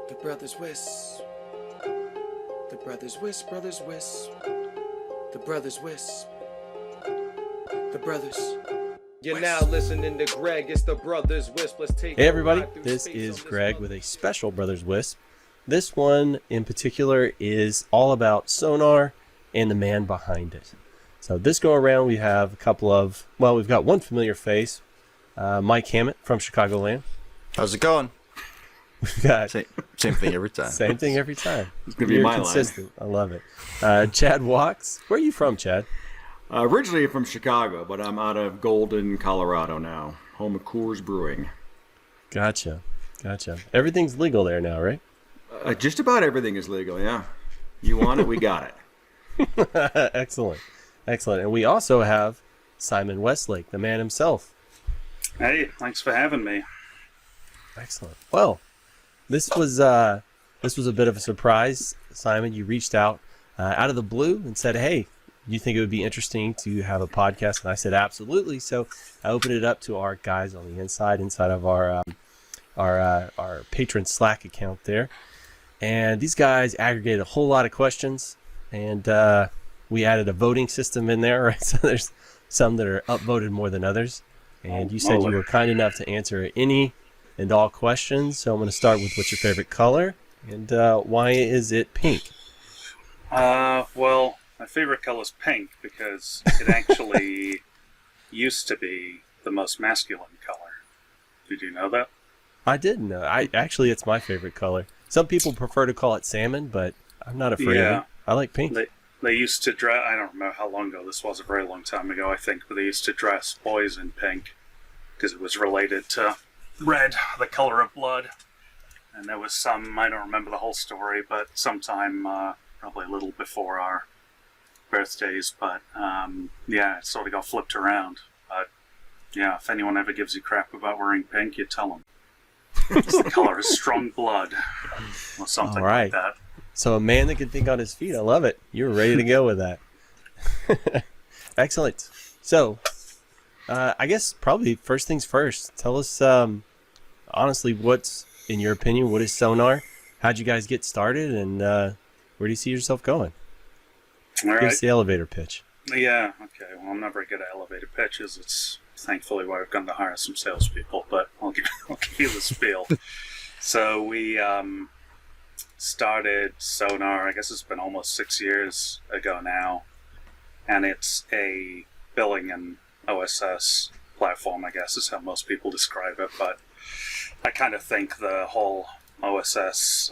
The brothers Wisp. The brothers Wisp, brothers Wisp. The brothers Wisp. The brothers. You're now listening to Greg. It's the Brothers Wisp. Let's take. Hey everybody, this is Greg with a special Brothers Wisp. This one in particular is all about Sonar and the man behind it. So this go around we have a couple of, well, we've got one familiar face, Mike Hammett from Chicagoland. How's it going? We've got Same thing every time. same thing every time. It's gonna be my consistent. I love it. Chad Wachs. Where are you from, Chad? Originally from Chicago, but I'm out of Golden, Colorado now. Home of Coors Brewing. Gotcha. Everything's legal there now, right? Just about everything is legal, yeah. You want it, we got it. Excellent. And we also have Simon Westlake, the man himself. Hey, thanks for having me. Excellent. Well, this was a bit of a surprise, Simon. You reached out of the blue and said, "Hey, you think it would be interesting to have a podcast?" And I said, "Absolutely." So I opened it up to our guys on the inside of our patron Slack account there, and these guys aggregated a whole lot of questions, and we added a voting system in there. Right, so there's some that are upvoted more than others, and you said you were kind enough to answer any and all questions. So I'm going to start with what's your favorite color, and why is it pink? Well, my favorite color is pink because it actually used to be the most masculine color. Did you know that? I didn't know. Actually, it's my favorite color. Some people prefer to call it salmon, but I'm not afraid of it. I like pink. They used to dress, I don't remember how long ago this was, a very long time ago, I think, but they used to dress boys in pink because it was related to red, the color of blood. And there was some, I don't remember the whole story, but sometime probably a little before our birthdays, but yeah, it sort of got flipped around. But yeah, if anyone ever gives you crap about wearing pink, you tell them it's the color of strong blood or something like that. So a man that can think on his feet. I love it. You were ready to go with that. Excellent. So I guess probably first things first, tell us honestly, what's, in your opinion, what is Sonar? How'd you guys get started, and where do you see yourself going? All right. Give us the elevator pitch. Yeah, okay. Well, I'm not very good at elevator pitches. It's thankfully why I've gone to hire some salespeople, but I'll give you the spiel. So we started Sonar, I guess it's been almost 6 years ago now, and it's a billing and OSS platform, I guess is how most people describe it, but I kind of think the whole OSS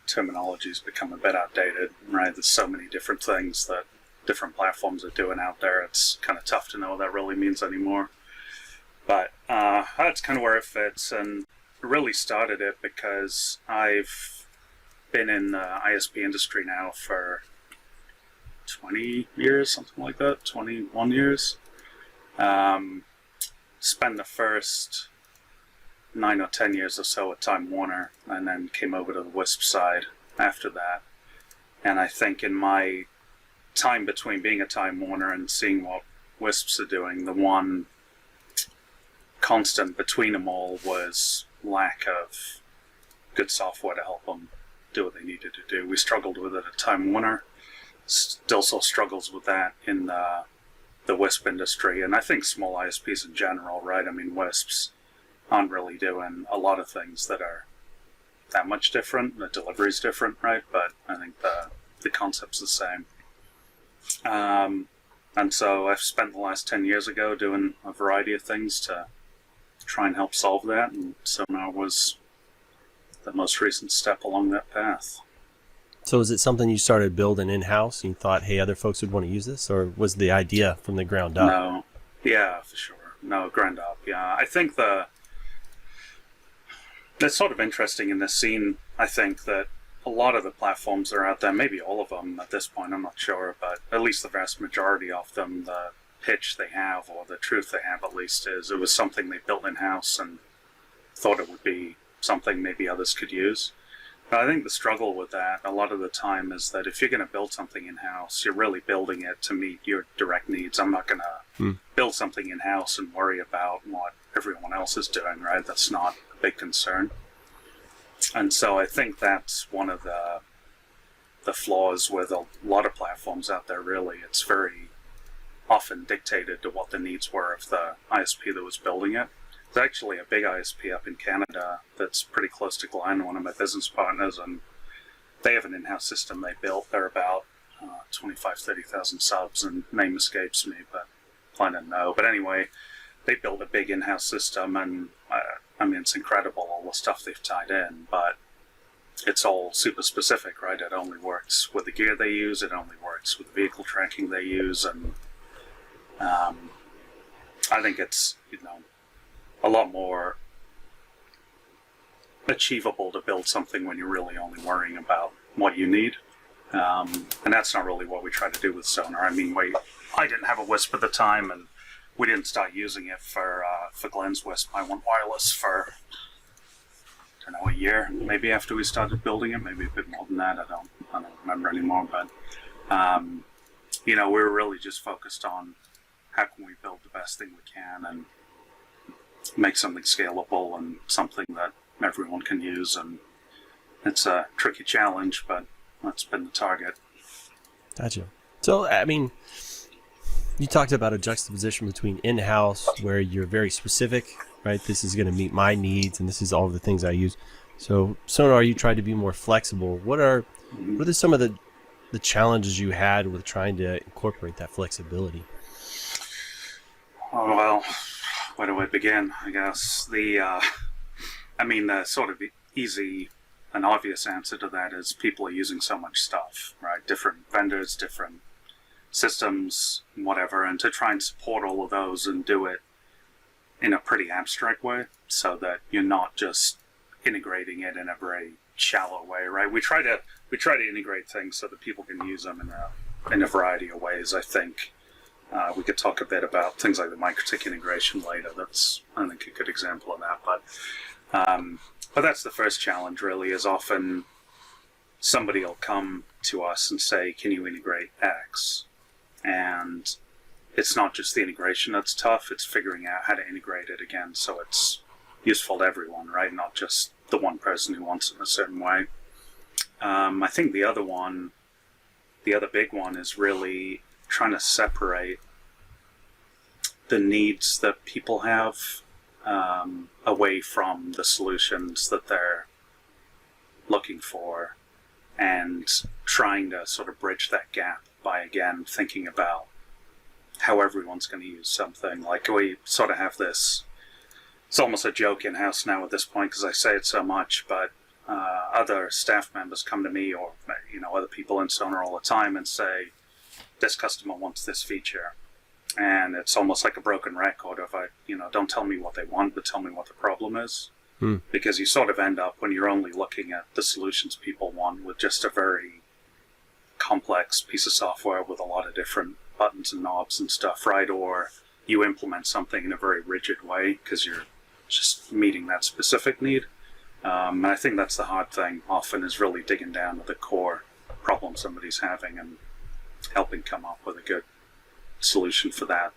terminology has become a bit outdated, right? There's so many different things that different platforms are doing out there. It's kind of tough to know what that really means anymore. But that's kind of where it fits, and really started it because I've been in the ISP industry now for 20 years, something like that, 21 years. Spent the first 9 or 10 years or so at Time Warner, and then came over to the WISP side after that. And I think in my time between being at Time Warner and seeing what WISPs are doing, the one constant between them all was lack of good software to help them do what they needed to do. We struggled with it at Time Warner, still struggles with that in the WISP industry, and I think small ISPs in general, right? I mean, WISPs aren't really doing a lot of things that are that much different. The delivery's different, right? But I think the concept's the same. And so I've spent the last 10 years ago doing a variety of things to try and help solve that, and Sonar was the most recent step along that path. So is it something you started building in-house and you thought, hey, other folks would want to use this, or was the idea from the ground up? No. Yeah, for sure. No, ground up, yeah. I think that's sort of interesting in this scene. I think that a lot of the platforms that are out there, maybe all of them at this point, I'm not sure, but at least the vast majority of them, the pitch they have, or the truth they have at least, is it was something they built in-house and thought it would be something maybe others could use. But I think the struggle with that a lot of the time is that if you're going to build something in-house, you're really building it to meet your direct needs. I'm not going to build something in-house and worry about what everyone else is doing, right? That's not a big concern. And so I think that's one of the flaws with a lot of platforms out there, really. It's very often dictated to what the needs were of the ISP that was building it. There's actually a big ISP up in Canada that's pretty close to Glenn, one of my business partners, and they have an in-house system they built. They're about 30,000 subs, and name escapes me, but I don't know. But anyway, they built a big in-house system, and I mean, it's incredible, all the stuff they've tied in, but it's all super specific, right? It only works with the gear they use, it only works with the vehicle tracking they use, and I think it's, a lot more achievable to build something when you're really only worrying about what you need. And that's not really what we try to do with Sonar. I mean, I didn't have a WISP at the time, and we didn't start using it for Glenn's WISP. I went wireless for, I don't know, a year, maybe after we started building it, maybe a bit more than that. I don't remember anymore, but we were really just focused on how can we build the best thing we can and make something scalable and something that everyone can use. And it's a tricky challenge, but that's been the target. Gotcha. So, I mean, you talked about a juxtaposition between in-house, where you're very specific, right? This is going to meet my needs, and this is all the things I use. So, Sonar, you tried to be more flexible. What are some of the challenges you had with trying to incorporate that flexibility? Oh, well, where do I begin? I guess the sort of easy and obvious answer to that is people are using so much stuff, right? Different vendors, different systems, whatever, and to try and support all of those and do it in a pretty abstract way so that you're not just integrating it in a very shallow way, right? We try to integrate things so that people can use them in a variety of ways. I think we could talk a bit about things like the MikroTik integration later. That's, I think, a good example of that. But that's the first challenge, really, is often somebody will come to us and say, can you integrate X? And it's not just the integration that's tough, it's figuring out how to integrate it again so it's useful to everyone, right? Not just the one person who wants it in a certain way. I think the other big one is really trying to separate the needs that people have away from the solutions that they're looking for, and trying to sort of bridge that gap by, again, thinking about how everyone's going to use something. Like, we sort of have this, it's almost a joke in-house now at this point because I say it so much, but other staff members come to me or other people in Sonar all the time and say, this customer wants this feature. And it's almost like a broken record of, don't tell me what they want, but tell me what the problem is. Because you sort of end up, when you're only looking at the solutions people want, with just a very complex piece of software with a lot of different buttons and knobs and stuff, right? Or you implement something in a very rigid way because you're just meeting that specific need. And I think that's the hard thing often, is really digging down to the core problem somebody's having and helping come up with a good solution for that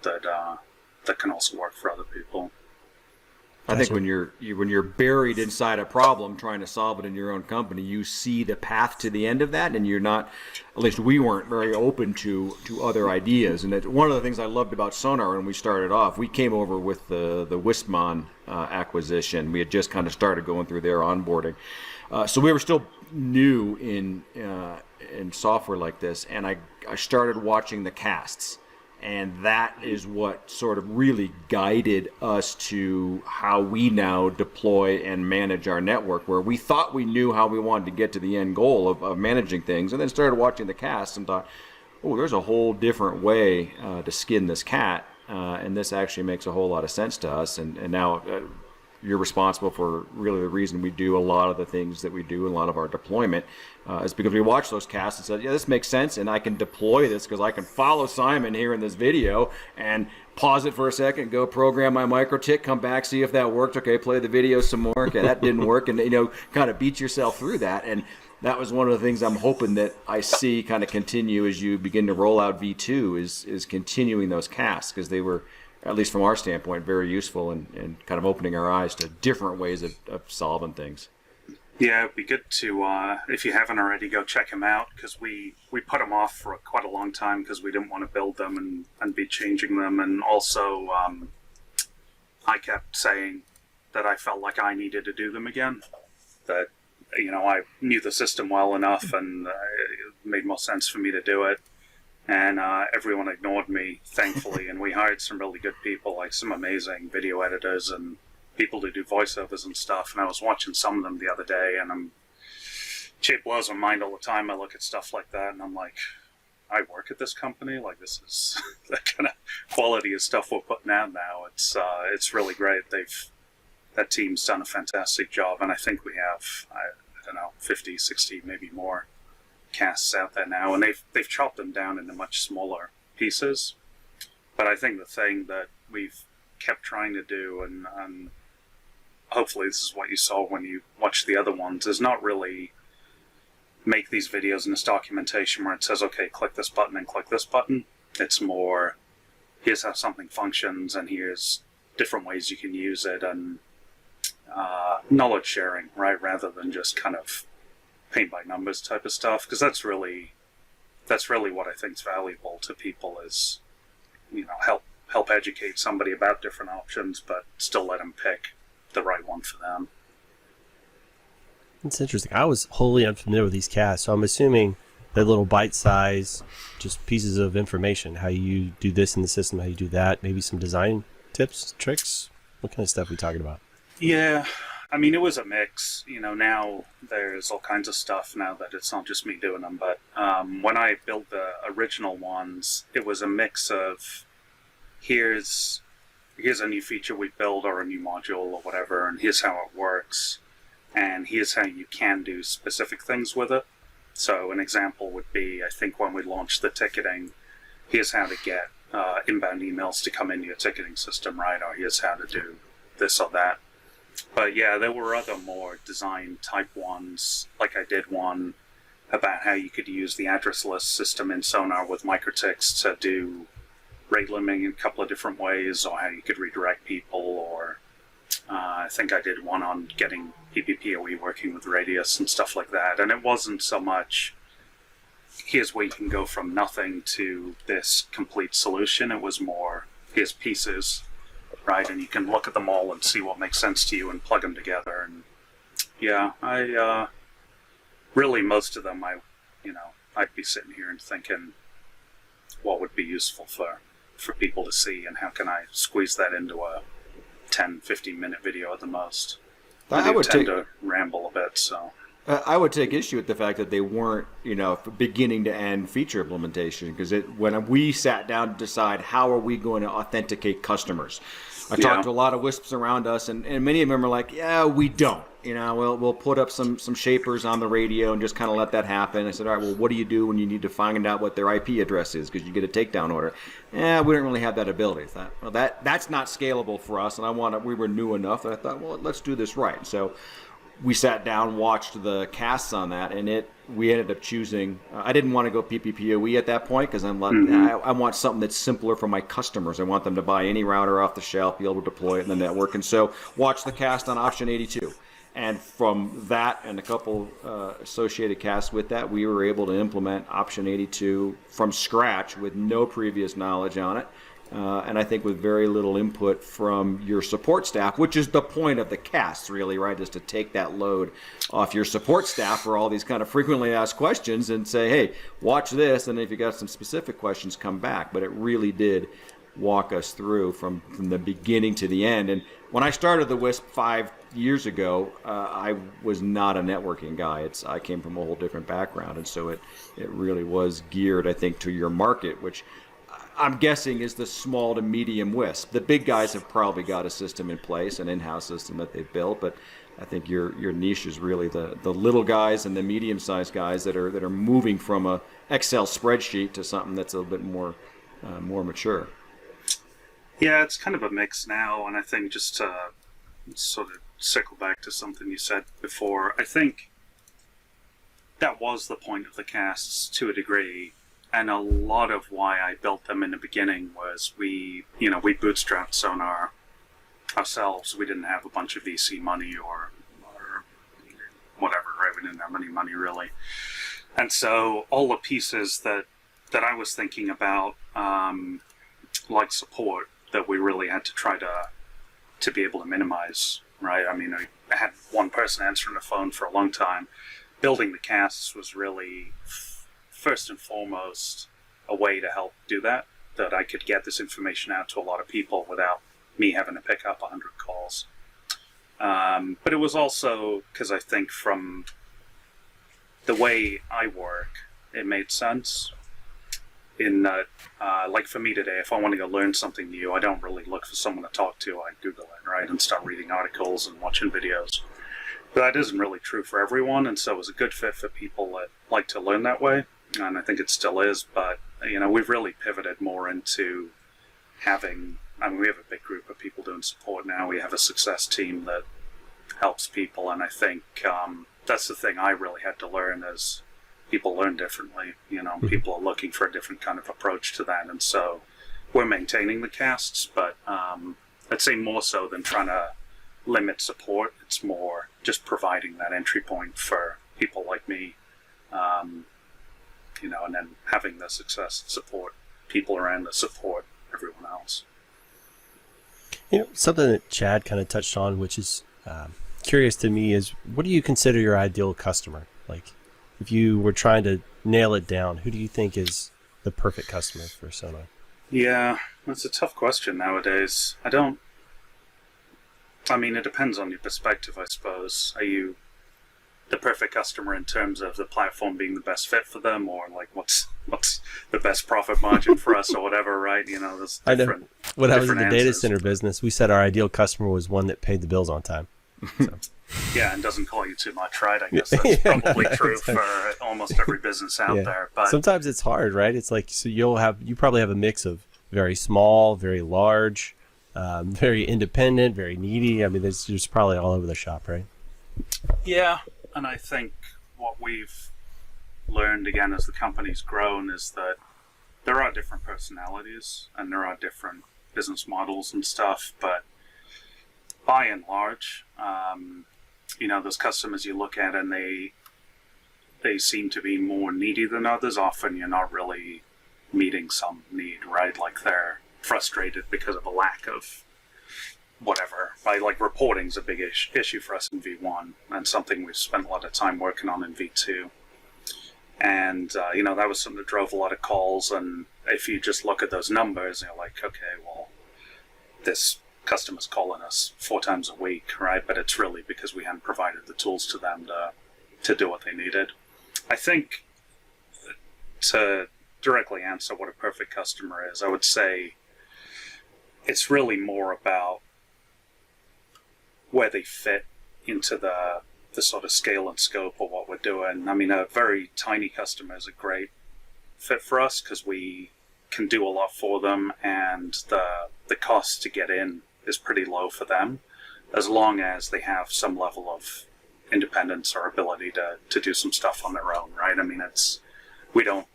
can also work for other people. I think when you're buried inside a problem trying to solve it in your own company, you see the path to the end of that, and you're not, at least we weren't very open to other ideas. And one of the things I loved about Sonar when we started off, we came over with the WISPmon acquisition. We had just kind of started going through their onboarding. So we were still new in software like this, and I started watching the casts. And that is what sort of really guided us to how we now deploy and manage our network, where we thought we knew how we wanted to get to the end goal of managing things, and then started watching the casts and thought, oh, there's a whole different way to skin this cat, and this actually makes a whole lot of sense to us. And now you're responsible for really the reason we do a lot of the things that we do, and a lot of our deployment is because we watched those casts and said, yeah, this makes sense, and I can deploy this because I can follow Simon here in this video and pause it for a second, go program my MikroTik, come back, see if that worked. Okay, play the video some more. Okay, that didn't work, and kind of beat yourself through that. And that was one of the things I'm hoping that I see kind of continue as you begin to roll out V2 is continuing those casts, because they were, at least from our standpoint, very useful and kind of opening our eyes to different ways of solving things. Yeah, it'd be good to, if you haven't already, go check him out, because we put them off for quite a long time because we didn't want to build them and be changing them. And also, I kept saying that I felt like I needed to do them again, that, I knew the system well enough and it made more sense for me to do it. And everyone ignored me, thankfully, and we hired some really good people, like some amazing video editors and people to do voiceovers and stuff. And I was watching some of them the other day, and it blows my mind all the time. I look at stuff like that, and I'm like, I work at this company? Like, this is the kind of quality of stuff we're putting out now. It's really great. That team's done a fantastic job, and I think we have, I don't know, 50, 60, maybe more casts out there now, and they've chopped them down into much smaller pieces. But I think the thing that we've kept trying to do, and hopefully this is what you saw when you watched the other ones, is not really make these videos in this documentation where it says, okay, click this button and click this button. It's more, here's how something functions, and here's different ways you can use it, and knowledge sharing, right, rather than just kind of paint by numbers type of stuff, because that's really what I think is valuable to people, is help educate somebody about different options, but still let them pick the right one for them. It's interesting. I was wholly unfamiliar with these casts, so I'm assuming they're little bite-size, just pieces of information, how you do this in the system, how you do that, maybe some design tips, tricks. What kind of stuff are we talking about? Yeah, I mean, it was a mix. Now there's all kinds of stuff now that it's not just me doing them. But when I built the original ones, it was a mix of here's a new feature we build, or a new module or whatever, and here's how it works, and here's how you can do specific things with it. So an example would be, I think when we launched the ticketing, here's how to get inbound emails to come into your ticketing system, right? Or here's how to do this or that. But yeah, there were other more design type ones. Like I did one about how you could use the address list system in Sonar with microtics to do rate limiting in a couple of different ways, or how you could redirect people, or I think I did one on getting PPPoE working with Radius and stuff like that. And it wasn't so much, here's where you can go from nothing to this complete solution. It was more, here's pieces, right? And you can look at them all and see what makes sense to you and plug them together. And yeah, I really, most of them, I'd be sitting here and thinking, what would be useful for people to see, and how can I squeeze that into a 10, 15-minute video at the most. I would tend to ramble a bit, so. I would take issue with the fact that they weren't, beginning to end feature implementation, because when we sat down to decide how are we going to authenticate customers, I talked to a lot of WISPs around us, and many of them are like, yeah, we don't. We'll put up some shapers on the radio and just kind of let that happen. I said, all right, well, what do you do when you need to find out what their IP address is because you get a takedown order? We don't really have that ability. I thought, well, that's not scalable for us, and we were new enough that I thought, well, let's do this right. So we sat down, watched the casts on that, and we ended up choosing. I didn't want to go PPPoE at that point because I'm like, I want something that's simpler for my customers. I want them to buy any router off the shelf, be able to deploy it in the network, and so watch the cast on option 82. And from that and a couple associated casts with that, we were able to implement option 82 from scratch with no previous knowledge on it. And I think with very little input from your support staff, which is the point of the casts, really, right, is to take that load off your support staff for all these kind of frequently asked questions and say, hey, watch this, and if you got some specific questions, come back. But it really did walk us through from the beginning to the end. And when I started the WISP 5 years ago, I was not a networking guy. I came from a whole different background, and so it really was geared, I think, to your market, which I'm guessing is the small to medium WISP. The big guys have probably got a system in place, an in-house system that they've built, but I think your niche is really the little guys and the medium-sized guys that are moving from a Excel spreadsheet to something that's a little bit more mature. Yeah, it's kind of a mix now, and I think just to sort of circle back to something you said before, I think that was the point of the casts to a degree. And a lot of why I built them in the beginning was we bootstrapped Sonar ourselves. We didn't have a bunch of VC money or whatever, right? We didn't have any money really. And so all the pieces that I was thinking about, like support, that we really had to try to be able to minimize, right? I mean, I had one person answering the phone for a long time. Building the casts was really, first and foremost, a way to help do that I could get this information out to a lot of people without me having to pick up 100 calls. But it was also because I think from the way I work, it made sense. In that, like for me today, if I want to go learn something new, I don't really look for someone to talk to. I Google it, right, and start reading articles and watching videos. But that isn't really true for everyone, and so it was a good fit for people that like to learn that way, and I think it still is. But we've really pivoted more into having. I mean, we have a big group of people doing support now. We have a success team that helps people, and I think that's the thing I really had to learn is. People learn differently, people are looking for a different kind of approach to that. And so we're maintaining the casts, but I'd say more so than trying to limit support, it's more just providing that entry point for people like me, and then having the success support people around to support everyone else. Something that Chad kind of touched on, which is curious to me, is what do you consider your ideal customer? Like, if you were trying to nail it down, who do you think is the perfect customer for Sonar? Yeah, that's a tough question nowadays. It depends on your perspective, I suppose. Are you the perfect customer in terms of the platform being the best fit for them, or like what's the best profit margin for us, or whatever, right? There's different. I know. When I was in the data answers. center business, we said our ideal customer was one that paid the bills on time. So. Yeah, and doesn't call you too much, right? I guess that's probably true for almost every business out there. But sometimes it's hard, right? It's like, so you probably have a mix of very small, very large, very independent, very needy. I mean, there's probably all over the shop, right? Yeah, and I think what we've learned again as the company's grown is that there are different personalities and there are different business models and stuff, but by and large, those customers you look at and they seem to be more needy than others. Often you're not really meeting some need, right? Like they're frustrated because of a lack of whatever, right? Like reporting's a big issue for us in V1 and something we've spent a lot of time working on in V2. And, that was something that drove a lot of calls. And if you just look at those numbers, you're like, okay, well, this customers calling us 4 times a week, right? But it's really because we hadn't provided the tools to them to do what they needed. I think to directly answer what a perfect customer is, I would say it's really more about where they fit into the sort of scale and scope of what we're doing. I mean, a very tiny customer is a great fit for us because we can do a lot for them, and the cost to get in is pretty low for them, as long as they have some level of independence or ability to do some stuff on their own, right? I mean, we don't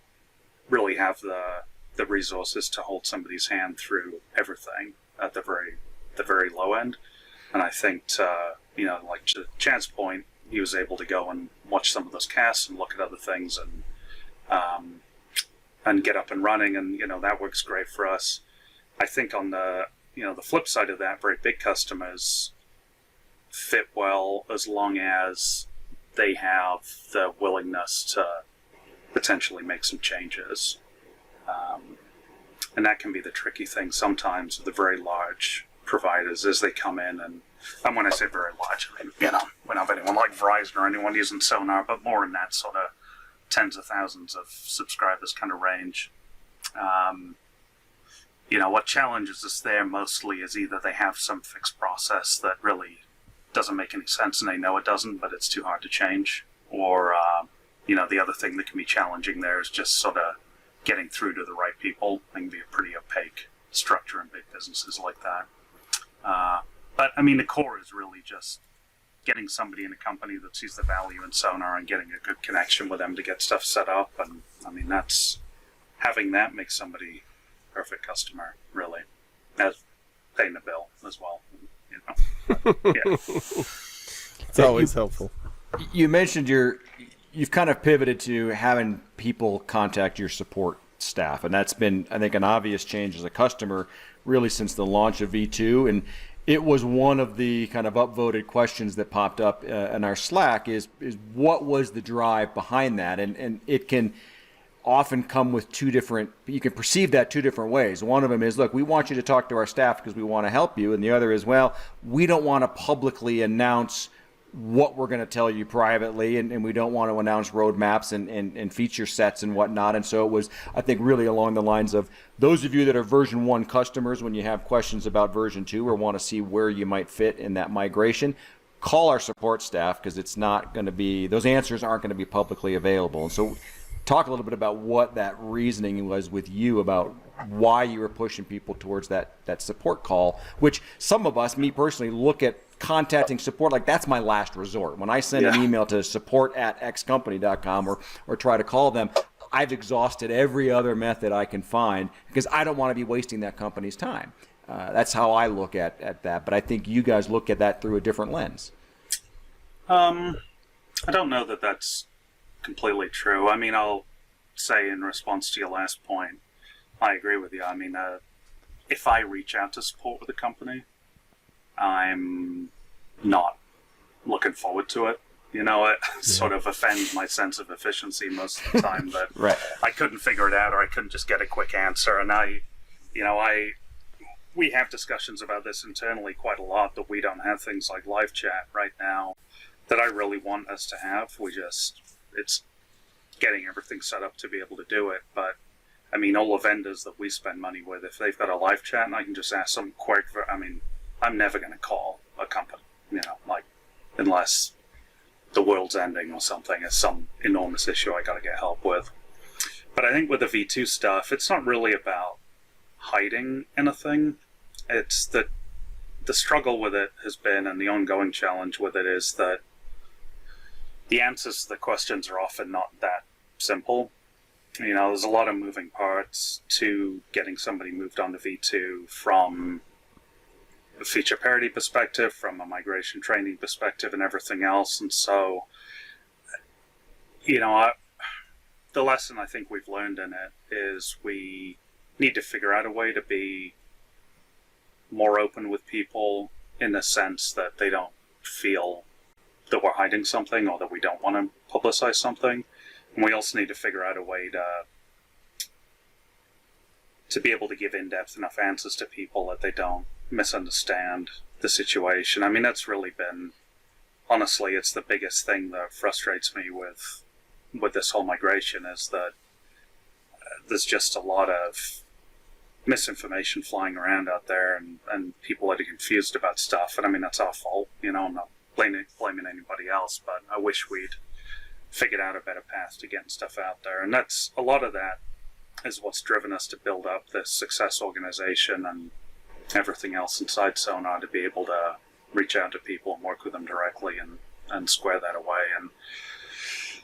really have the resources to hold somebody's hand through everything at the very low end. And I think, like to Chad's point, he was able to go and watch some of those casts and look at other things and get up and running, and that works great for us. I think on the flip side of that, very big customers fit well as long as they have the willingness to potentially make some changes. And that can be the tricky thing sometimes with the very large providers as they come in. And when I say very large, I mean, we don't have anyone like Verizon or anyone using Sonar, but more in that sort of tens of thousands of subscribers kind of range. What challenges us there mostly is either they have some fixed process that really doesn't make any sense and they know it doesn't, but it's too hard to change. Or, the other thing that can be challenging there is just sort of getting through to the right people. It can be a pretty opaque structure in big businesses like that. But, I mean, the core is really just getting somebody in a company that sees the value in Sonar and getting a good connection with them to get stuff set up. And, I mean, having that makes somebody a perfect customer, really, as paying the bill as well. Yeah. It's always helpful. You mentioned you've kind of pivoted to having people contact your support staff, and that's been, I think, an obvious change as a customer really since the launch of V2. And it was one of the kind of upvoted questions that popped up in our Slack is what was the drive behind that? And it can often come with you can perceive that two different ways. One of them is, look, we want you to talk to our staff because we want to help you. And the other is, well, we don't want to publicly announce what we're going to tell you privately, and we don't want to announce roadmaps and feature sets and whatnot. And so it was, I think, really along the lines of those of you that are version 1 customers, when you have questions about version 2 or want to see where you might fit in that migration, call our support staff, because it's not going to be, those answers aren't going to be publicly available. And so talk a little bit about what that reasoning was with you about why you were pushing people towards that support call, which some of us, me personally, look at contacting support like that's my last resort. When I send an email to support@xcompany.com or try to call them, I've exhausted every other method I can find because I don't want to be wasting that company's time. That's how I look at that. But I think you guys look at that through a different lens. I don't know that that's completely true. I mean, I'll say in response to your last point, I agree with you. I mean, if I reach out to support with a company, I'm not looking forward to it. You know, it sort of offends my sense of efficiency most of the time that Right. I couldn't figure it out or I couldn't just get a quick answer. And we have discussions about this internally quite a lot, that we don't have things like live chat right now that I really want us to have. It's getting everything set up to be able to do it. But I mean, all the vendors that we spend money with, if they've got a live chat and I can just ask them quick, I'm never going to call a company, unless the world's ending or something, is some enormous issue I got to get help with. But I think with the V2 stuff, it's not really about hiding anything. It's that the struggle with it has been, and the ongoing challenge with it is that the answers to the questions are often not that simple. There's a lot of moving parts to getting somebody moved on to V2 from a feature parity perspective, from a migration training perspective, and everything else. And so, the lesson I think we've learned in it is we need to figure out a way to be more open with people, in the sense that they don't feel that we're hiding something or that we don't want to publicize something. And we also need to figure out a way to be able to give in-depth enough answers to people that they don't misunderstand the situation. I mean, that's really been, honestly, it's the biggest thing that frustrates me with this whole migration, is that there's just a lot of misinformation flying around out there, and people that are confused about stuff. And I mean, that's our fault. I'm not blaming anybody else, but I wish we'd figured out a better path to getting stuff out there. And that's a lot of that is what's driven us to build up this success organization and everything else inside Sonar, to be able to reach out to people and work with them directly and square that away. And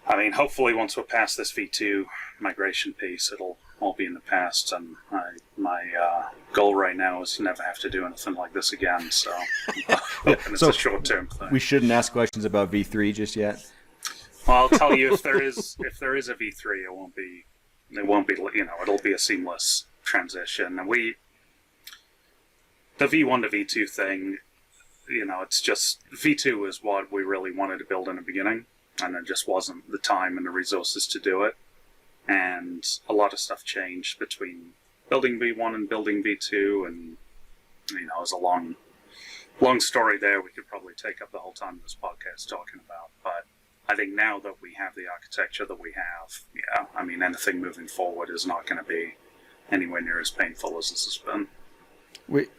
I mean, hopefully once we're past this V2 migration piece, it'll all be in the past. And my goal right now is to never have to do anything like this again. So, it's a short-term thing. We shouldn't ask questions about V3 just yet. Well, I'll tell you, if there is a V3, it won't be, it'll be a seamless transition. And the V1 to V2 thing, it's just, V2 is what we really wanted to build in the beginning, and there just wasn't the time and the resources to do it. And a lot of stuff changed between building V1 and building V2, and, it was a long story there we could probably take up the whole time of this podcast talking about. But I think now that we have the architecture that we have, anything moving forward is not going to be anywhere near as painful as this has been.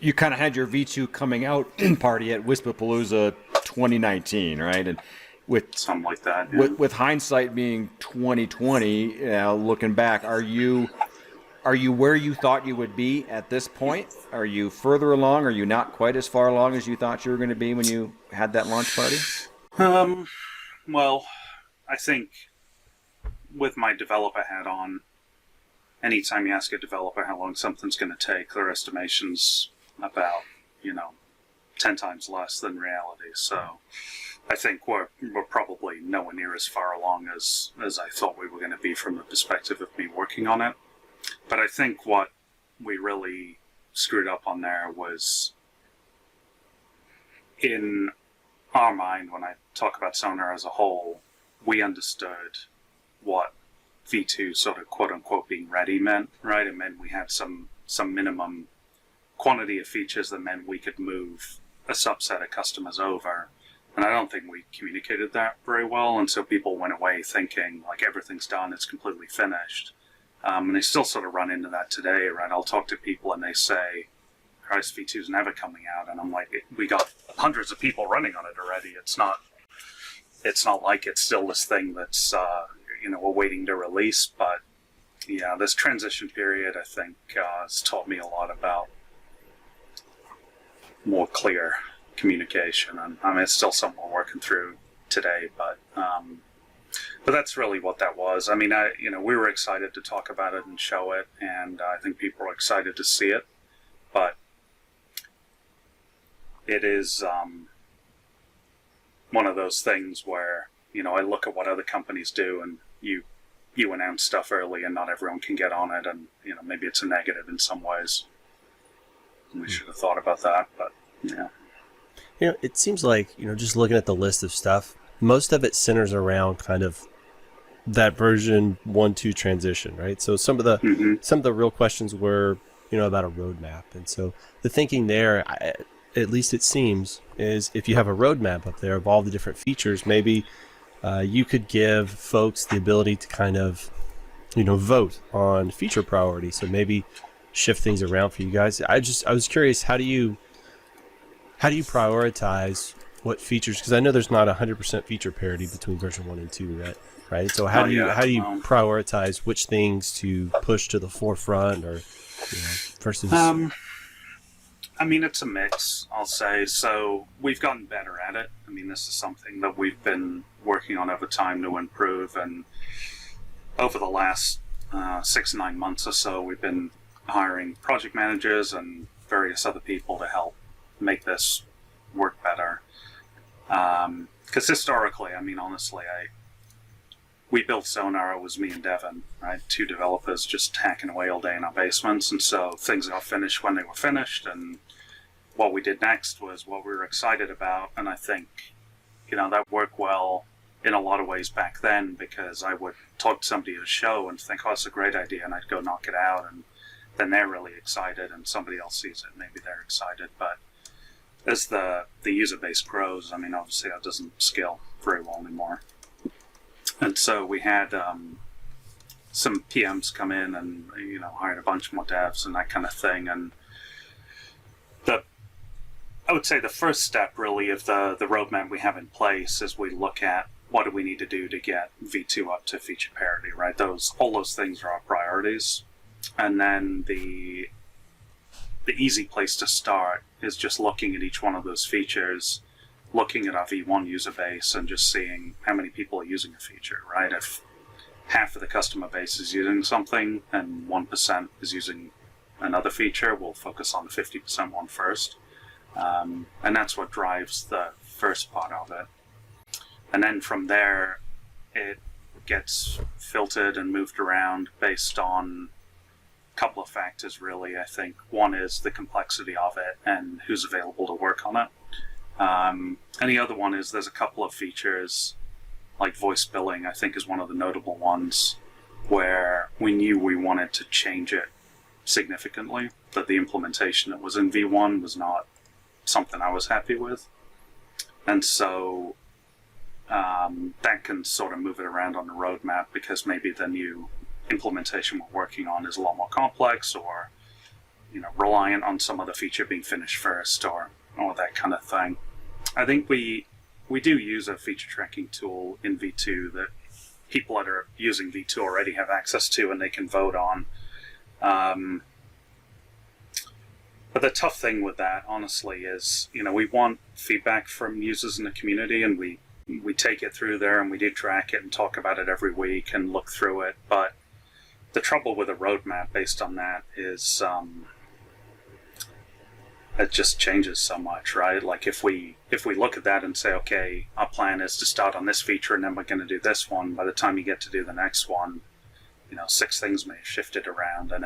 You kind of had your V2 coming out party at WISPapalooza 2019, right? And with something like that. Yeah. With hindsight being 2020, looking back, are you where you thought you would be at this point? Are you further along? Are you not quite as far along as you thought you were going to be when you had that launch party? Well, I think with my developer hat on, anytime you ask a developer how long something's going to take, their estimation's about, 10 times less than reality. So I think we're probably nowhere near as far along as I thought we were going to be from the perspective of me working on it. But I think what we really screwed up on there was, in our mind, when I talk about Sonar as a whole, we understood what V2 sort of quote-unquote being ready meant, right? It meant we had some minimum quantity of features that meant we could move a subset of customers over. And I don't think we communicated that very well, and so people went away thinking like everything's done, it's completely finished. And they still sort of run into that today, right? I'll talk to people and they say, Christ, V2's never coming out, and I'm like, we got hundreds of people running on it already. It's not like it's still this thing that's we're waiting to release. But yeah, this transition period, I think, has taught me a lot about more clear communication, and I mean, it's still something we're working through today, but that's really what that was. I mean, we were excited to talk about it and show it, and I think people are excited to see it, but it is one of those things where, I look at what other companies do, and you announce stuff early and not everyone can get on it, and maybe it's a negative in some ways. We should have thought about that, but yeah. It seems like, just looking at the list of stuff, most of it centers around kind of that version 1.2 transition, right? So some of the real questions were, about a roadmap. And so the thinking there, at least it seems, is if you have a roadmap up there of all the different features, maybe you could give folks the ability to kind of, vote on feature priority. So maybe shift things around for you guys. I was curious, how do you prioritize what features? Because I know there's not 100% feature parity between version 1 and 2, right? So how do you prioritize which things to push to the forefront, or versus? I mean, it's a mix, I'll say. So we've gotten better at it. I mean, this is something that we've been working on over time to improve, and over the last 6-9 months or so, we've been hiring project managers and various other people to help make this work better. Because historically, I mean, honestly, we built Sonar, it was me and Devin, right? 2 developers just hacking away all day in our basements, and so things got finished when they were finished, and what we did next was what we were excited about, and I think, that worked well in a lot of ways back then, because I would talk to somebody at a show and think, oh, it's a great idea, and I'd go knock it out, and then they're really excited, and somebody else sees it, maybe they're excited, but as the user base grows, I mean, obviously that doesn't scale very well anymore. And so we had some PMs come in and, hired a bunch more devs and that kind of thing. And I would say the first step really of the roadmap we have in place is we look at what do we need to do to get V2 up to feature parity, right? All those things are our priorities. And then the easy place to start is just looking at each one of those features, looking at our V1 user base and just seeing how many people are using a feature, right? If half of the customer base is using something and 1% is using another feature, we'll focus on the 50% one first. And that's what drives the first part of it. And then from there, it gets filtered and moved around based on couple of factors, really. I think one is the complexity of it and who's available to work on it. And the other one is there's a couple of features like voice billing, I think, is one of the notable ones where we knew we wanted to change it significantly, but the implementation that was in V1 was not something I was happy with. And so that can sort of move it around on the roadmap, because maybe the new implementation we're working on is a lot more complex, or reliant on some other feature being finished first, or that kind of thing. I think we do use a feature tracking tool in V2 that people that are using V2 already have access to and they can vote on. But the tough thing with that, honestly, is we want feedback from users in the community, and we take it through there and we do track it and talk about it every week and look through it. But the trouble with a roadmap based on that is it just changes so much, right? Like if we look at that and say, okay, our plan is to start on this feature and then we're going to do this one, by the time you get to do the next one, 6 things may have shifted around, and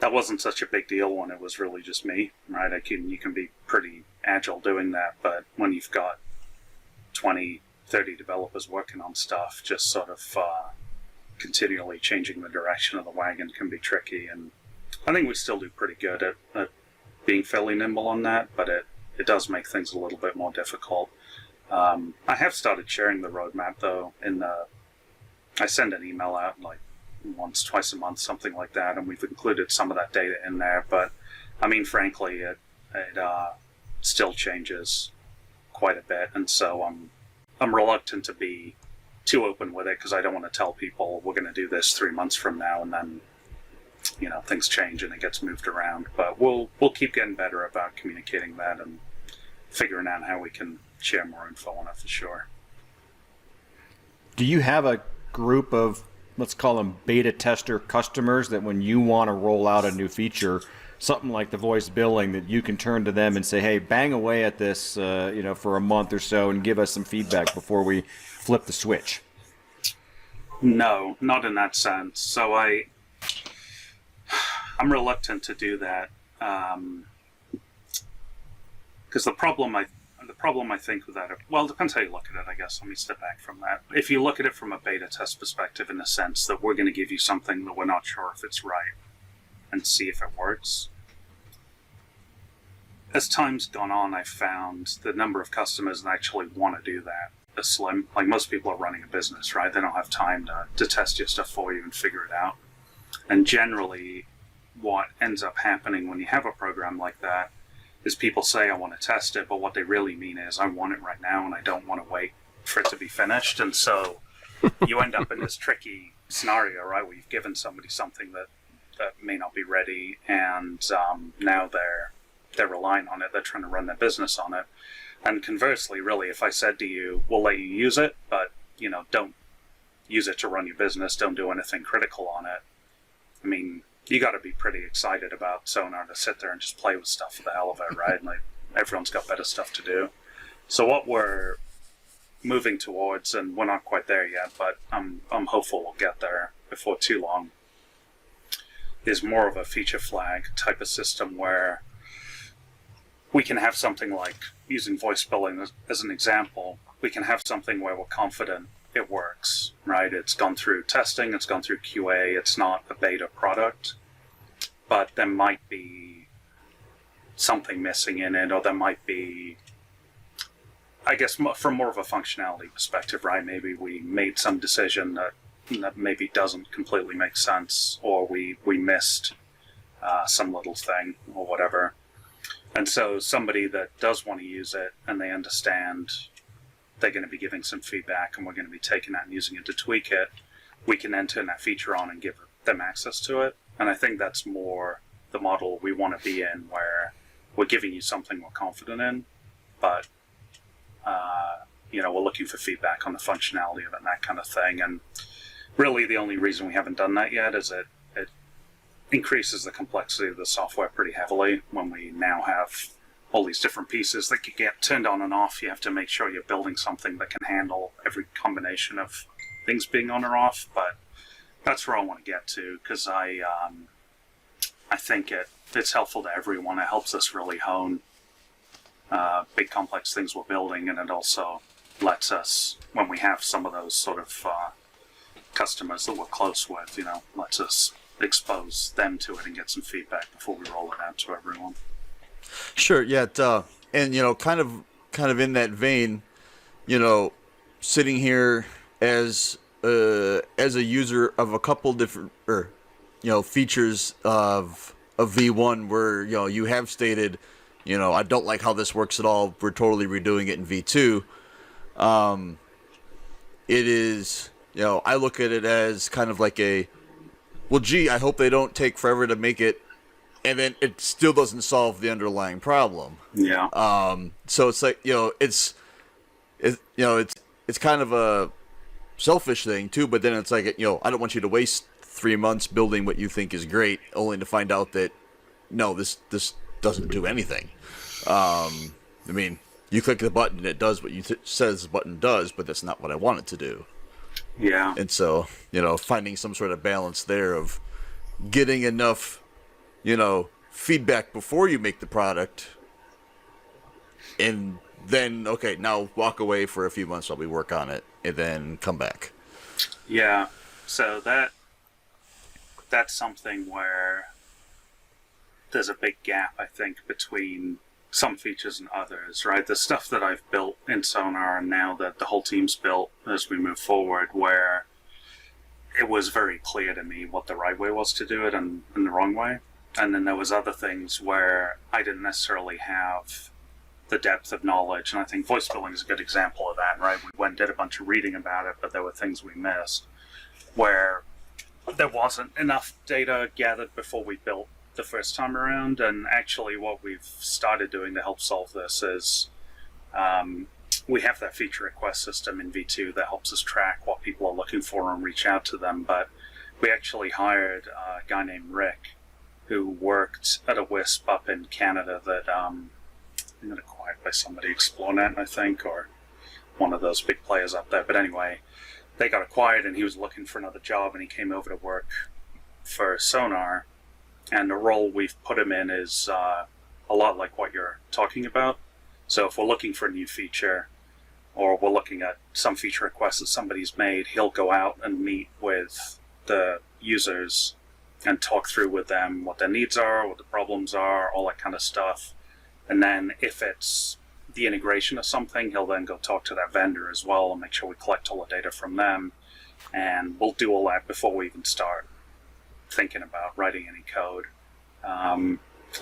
that wasn't such a big deal when it was really just me, right? You can be pretty agile doing that, but when you've got 20, 30 developers working on stuff, just sort of continually changing the direction of the wagon can be tricky. And I think we still do pretty good at being fairly nimble on that, but it does make things a little bit more difficult. I have started sharing the roadmap, though. I send an email out like once, twice a month, something like that, and we've included some of that data in there. But I mean, frankly, it still changes quite a bit, and so I'm reluctant to be too open with it, because I don't want to tell people we're going to do this 3 months from now, and then things change and it gets moved around. But we'll keep getting better about communicating that and figuring out how we can share more info on it for sure. Do you have a group of, let's call them beta tester customers, that when you want to roll out a new feature, something like the voice billing, that you can turn to them and say, hey, bang away at this for a month or so and give us some feedback before we flip the switch? No, not in that sense. So I'm reluctant to do that, because the problem I think with that, well, it depends how you look at it, I guess. Let me step back from that. If you look at it from a beta test perspective, in the sense that we're going to give you something that we're not sure if it's right and see if it works. As time's gone on, I've found the number of customers that actually want to do that is slim. Like, most people are running a business, right? They don't have time to test your stuff for you and figure it out. And generally, what ends up happening when you have a program like that is people say, I want to test it, but what they really mean is, I want it right now and I don't want to wait for it to be finished. And so you end up in this tricky scenario, right, where you've given somebody something that may not be ready, and now they're relying on it, they're trying to run their business on it. And conversely, really, if I said to you, we'll let you use it, but don't use it to run your business, don't do anything critical on it, I mean, you got to be pretty excited about Sonar to sit there and just play with stuff for the hell of it, right? Like, everyone's got better stuff to do. So what we're moving towards, and we're not quite there yet, but I'm hopeful we'll get there before too long, is more of a feature flag type of system where we can have something like, using voice billing as an example, we can have something where we're confident it works, right? It's gone through testing, it's gone through QA, it's not a beta product, but there might be something missing in it, or there might be, I guess, from more of a functionality perspective, right? Maybe we made some decision that maybe doesn't completely make sense, or we missed some little thing or whatever. And so somebody that does want to use it and they understand they're going to be giving some feedback and we're going to be taking that and using it to tweak it, we can then turn that feature on and give them access to it. And I think that's more the model we want to be in, where we're giving you something we're confident in, but we're looking for feedback on the functionality of it and that kind of thing. And really the only reason we haven't done that yet is it increases the complexity of the software pretty heavily. When we now have all these different pieces that can get turned on and off, you have to make sure you're building something that can handle every combination of things being on or off. But that's where I want to get to, because I think it's helpful to everyone. It helps us really hone big complex things we're building, and it also lets us, when we have some of those sort of customers that we're close with, lets us expose them to it and get some feedback before we roll it out to everyone. Sure, yeah, and kind of in that vein, sitting here as a user of a couple different features of V1, where you have stated, I don't like how this works at all, we're totally redoing it in V2. It is, I look at it as kind of like a, well, gee, I hope they don't take forever to make it, and then it still doesn't solve the underlying problem. Yeah. So it's like, it's kind of a selfish thing too, but then it's like, I don't want you to waste 3 months building what you think is great, only to find out that no, this doesn't do anything. I mean, you click the button and it does what says the button does, but that's not what I want it to do. Yeah. And so, finding some sort of balance there of getting enough, feedback before you make the product, and then, okay, now walk away for a few months while we work on it, and then come back. Yeah. So that's something where there's a big gap, I think, between some features and others, right? The stuff that I've built in Sonar and now that the whole team's built as we move forward, where it was very clear to me what the right way was to do it and the wrong way. And then there was other things where I didn't necessarily have the depth of knowledge. And I think voice billing is a good example of that, right? We went and did a bunch of reading about it, but there were things we missed where there wasn't enough data gathered before we built the first time around. And actually what we've started doing to help solve this is we have that feature request system in V2 that helps us track what people are looking for and reach out to them. But we actually hired a guy named Rick who worked at a WISP up in Canada that got acquired by somebody, ExploreNet, I think, or one of those big players up there. But anyway, they got acquired and he was looking for another job and he came over to work for Sonar. And the role we've put him in is a lot like what you're talking about. So if we're looking for a new feature or we're looking at some feature requests that somebody's made, he'll go out and meet with the users and talk through with them what their needs are, what the problems are, all that kind of stuff. And then if it's the integration of something, he'll then go talk to that vendor as well and make sure we collect all the data from them. And we'll do all that before we even start thinking about writing any code. And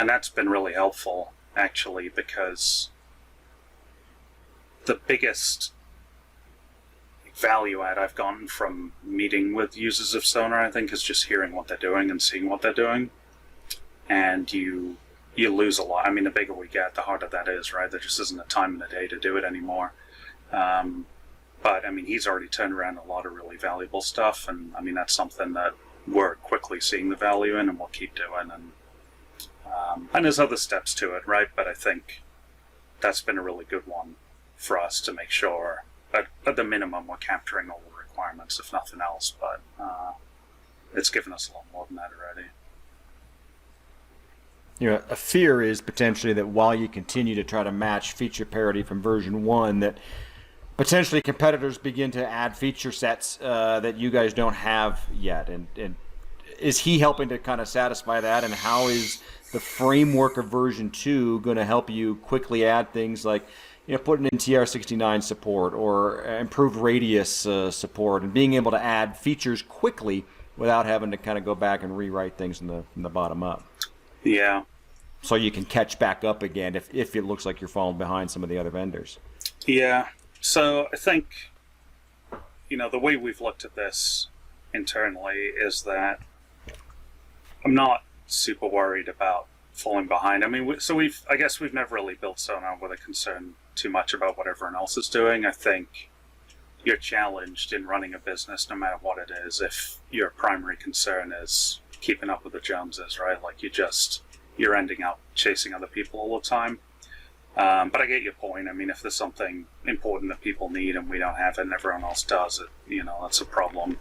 that's been really helpful, actually, because the biggest value add I've gotten from meeting with users of Sonar, I think, is just hearing what they're doing and seeing what they're doing. And you lose a lot. I mean, the bigger we get, the harder that is, right? There just isn't a time in the day to do it anymore. But, I mean, he's already turned around a lot of really valuable stuff. And, I mean, that's something that we're quickly seeing the value in and we'll keep doing. And there's other steps to it, right? But I think that's been a really good one for us to make sure that at the minimum we're capturing all the requirements, if nothing else. But it's given us a lot more than that already. A fear is potentially that while you continue to try to match feature parity from version 1, that potentially competitors begin to add feature sets that you guys don't have yet. And is he helping to kind of satisfy that? And how is the framework of version 2 going to help you quickly add things like, putting in TR69 support or improved radius support and being able to add features quickly without having to kind of go back and rewrite things from the bottom up? Yeah. So you can catch back up again if it looks like you're falling behind some of the other vendors. Yeah. So I think, the way we've looked at this internally is that I'm not super worried about falling behind. I mean, I guess we've never really built Sonar with a concern too much about what everyone else is doing. I think you're challenged in running a business no matter what it is if your primary concern is keeping up with the Joneses, right? Like you're ending up chasing other people all the time. But I get your point. I mean, if there's something important that people need and we don't have it and everyone else does it, that's a problem.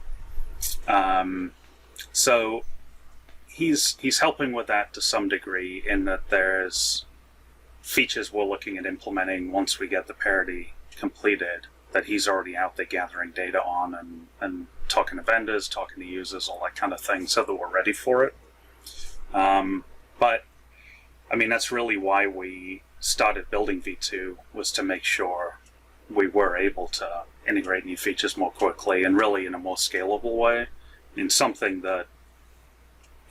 So he's helping with that to some degree in that there's features we're looking at implementing once we get the parity completed that he's already out there gathering data on and talking to vendors, talking to users, all that kind of thing so that we're ready for it. But, I mean, that's really why we started building V2 was to make sure we were able to integrate new features more quickly and really in a more scalable way. And something that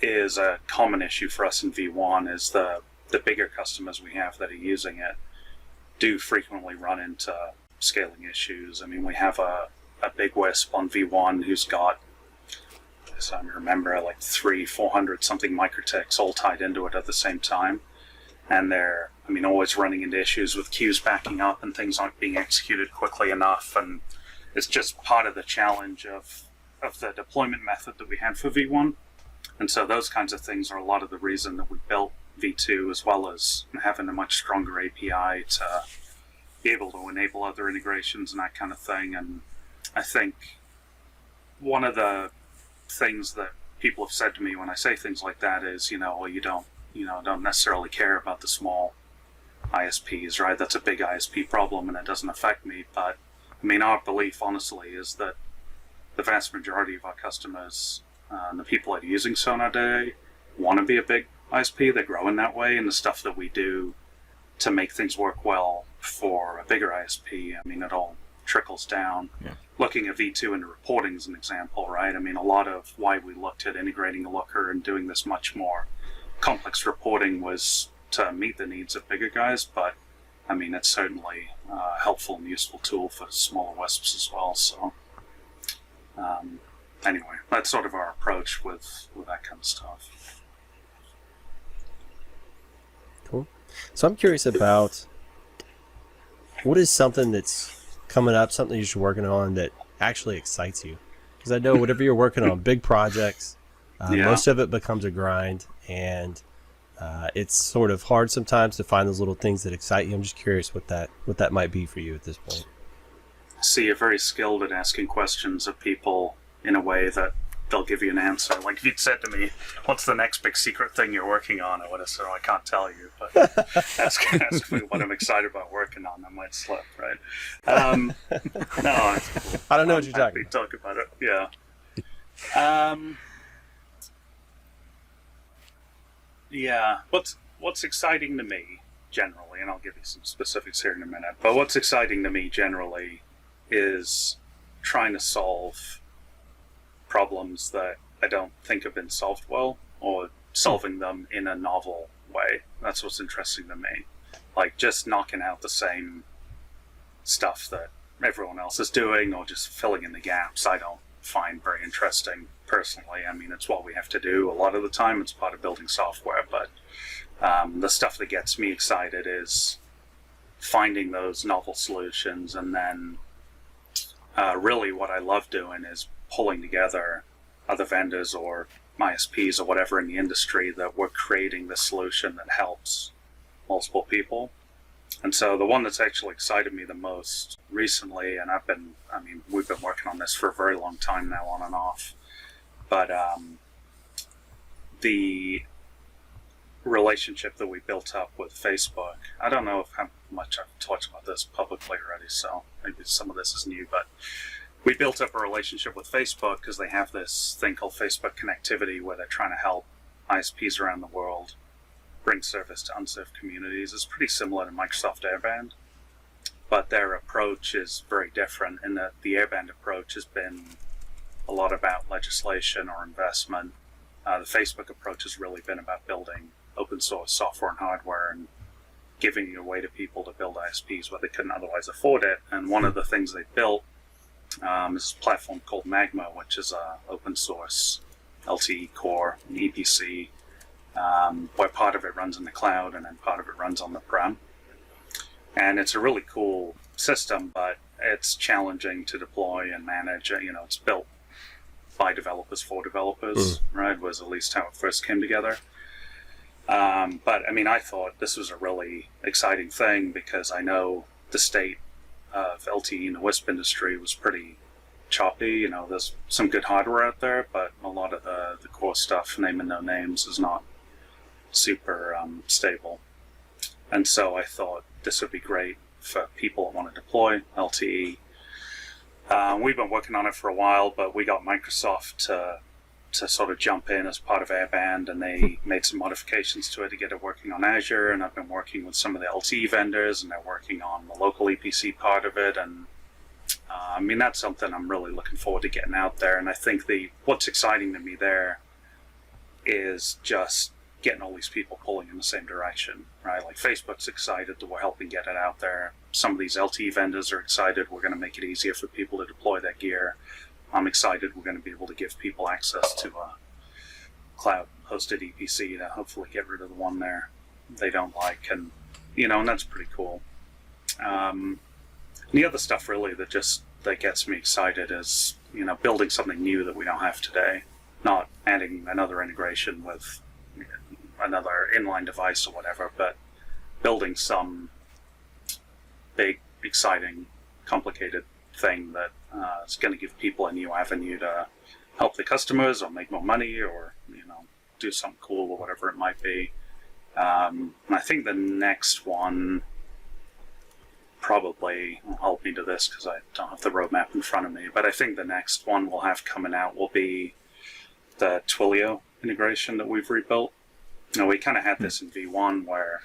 is a common issue for us in V1 is the bigger customers we have that are using it do frequently run into scaling issues. I mean, we have a big WISP on V1 who's got, as I remember, like 400 something microtics all tied into it at the same time. And they're, always running into issues with queues backing up and things aren't being executed quickly enough. And it's just part of the challenge of the deployment method that we had for V1. And so those kinds of things are a lot of the reason that we built V2, as well as having a much stronger API to be able to enable other integrations and that kind of thing. And I think one of the things that people have said to me when I say things like that is, well, you don't necessarily care about the small ISPs, right? That's a big ISP problem and it doesn't affect me. But I mean, our belief, honestly, is that the vast majority of our customers, the people that are using Sonar today, want to be a big ISP. They're growing that way, and the stuff that we do to make things work well for a bigger ISP, I mean, it all trickles down. Yeah. Looking at V2 into reporting is an example, right? I mean, a lot of why we looked at integrating a looker and doing this much more complex reporting was to meet the needs of bigger guys, but I mean, it's certainly a helpful and useful tool for smaller WISPs as well. So anyway, that's sort of our approach with that kind of stuff. Cool. So I'm curious about what is something that's coming up, something you're working on that actually excites you? Because I know whatever you're working on, big projects, most of it becomes a grind, and it's sort of hard sometimes to find those little things that excite you. I'm just curious what that might be for you at this point. See, you're very skilled at asking questions of people in a way that they'll give you an answer. Like if you'd said to me, what's the next big secret thing you're working on? I would have said, I can't tell you, but ask me what I'm excited about working on. I might slip, right? No, it's cool. I don't know what you're talking about. Talk about it, yeah. Yeah, what's exciting to me generally, and I'll give you some specifics here in a minute, but what's exciting to me generally is trying to solve problems that I don't think have been solved well, or solving them in a novel way. That's what's interesting to me. Like just knocking out the same stuff that everyone else is doing, or just filling in the gaps, I don't find very interesting personally. I mean, it's what we have to do a lot of the time. It's part of building software, but the stuff that gets me excited is finding those novel solutions, and then really what I love doing is pulling together other vendors or ISPs or whatever in the industry that we're creating the solution that helps multiple people. And so the one that's actually excited me the most recently, and we've been working on this for a very long time now, on and off, but the relationship that we built up with Facebook, I don't know how much I've talked about this publicly already, so maybe some of this is new, but we built up a relationship with Facebook because they have this thing called Facebook Connectivity, where they're trying to help ISPs around the world bring service to unserved communities. It's pretty similar to Microsoft Airband, but their approach is very different in that the Airband approach has been a lot about legislation or investment. The Facebook approach has really been about building open source software and hardware and giving it away to people to build ISPs where they couldn't otherwise afford it. And one of the things they built is a platform called Magma, which is a open source LTE core, an EPC, where part of it runs in the cloud and then part of it runs on the prem. And it's a really cool system, but it's challenging to deploy and manage. It's built by developers for developers, right? Was at least how it first came together. But I mean, I thought this was a really exciting thing because I know the state of LTE in the WISP industry was pretty choppy. There's some good hardware out there, but a lot of the core stuff, name and no names, is not super stable. And so I thought this would be great for people that want to deploy LTE. We've been working on it for a while, but we got Microsoft to sort of jump in as part of Airband, and they made some modifications to it to get it working on Azure. And I've been working with some of the LTE vendors, and they're working on the local EPC part of it. And I mean, that's something I'm really looking forward to getting out there. And I think what's exciting to me there is just getting all these people pulling in the same direction, right? Like Facebook's excited that we're helping get it out there. Some of these LTE vendors are excited we're going to make it easier for people to deploy their gear. I'm excited we're going to be able to give people access to a cloud-hosted EPC to hopefully get rid of the one they don't like, and and that's pretty cool. The other stuff really that gets me excited is building something new that we don't have today, not adding another integration with another inline device or whatever, but building some big, exciting, complicated thing that is going to give people a new avenue to help the customers or make more money or, do something cool or whatever it might be. And I think the next one probably will help me to this because I don't have the roadmap in front of me, but I think the next one we'll have coming out will be the Twilio integration that we've rebuilt. We kind of had this in V1 where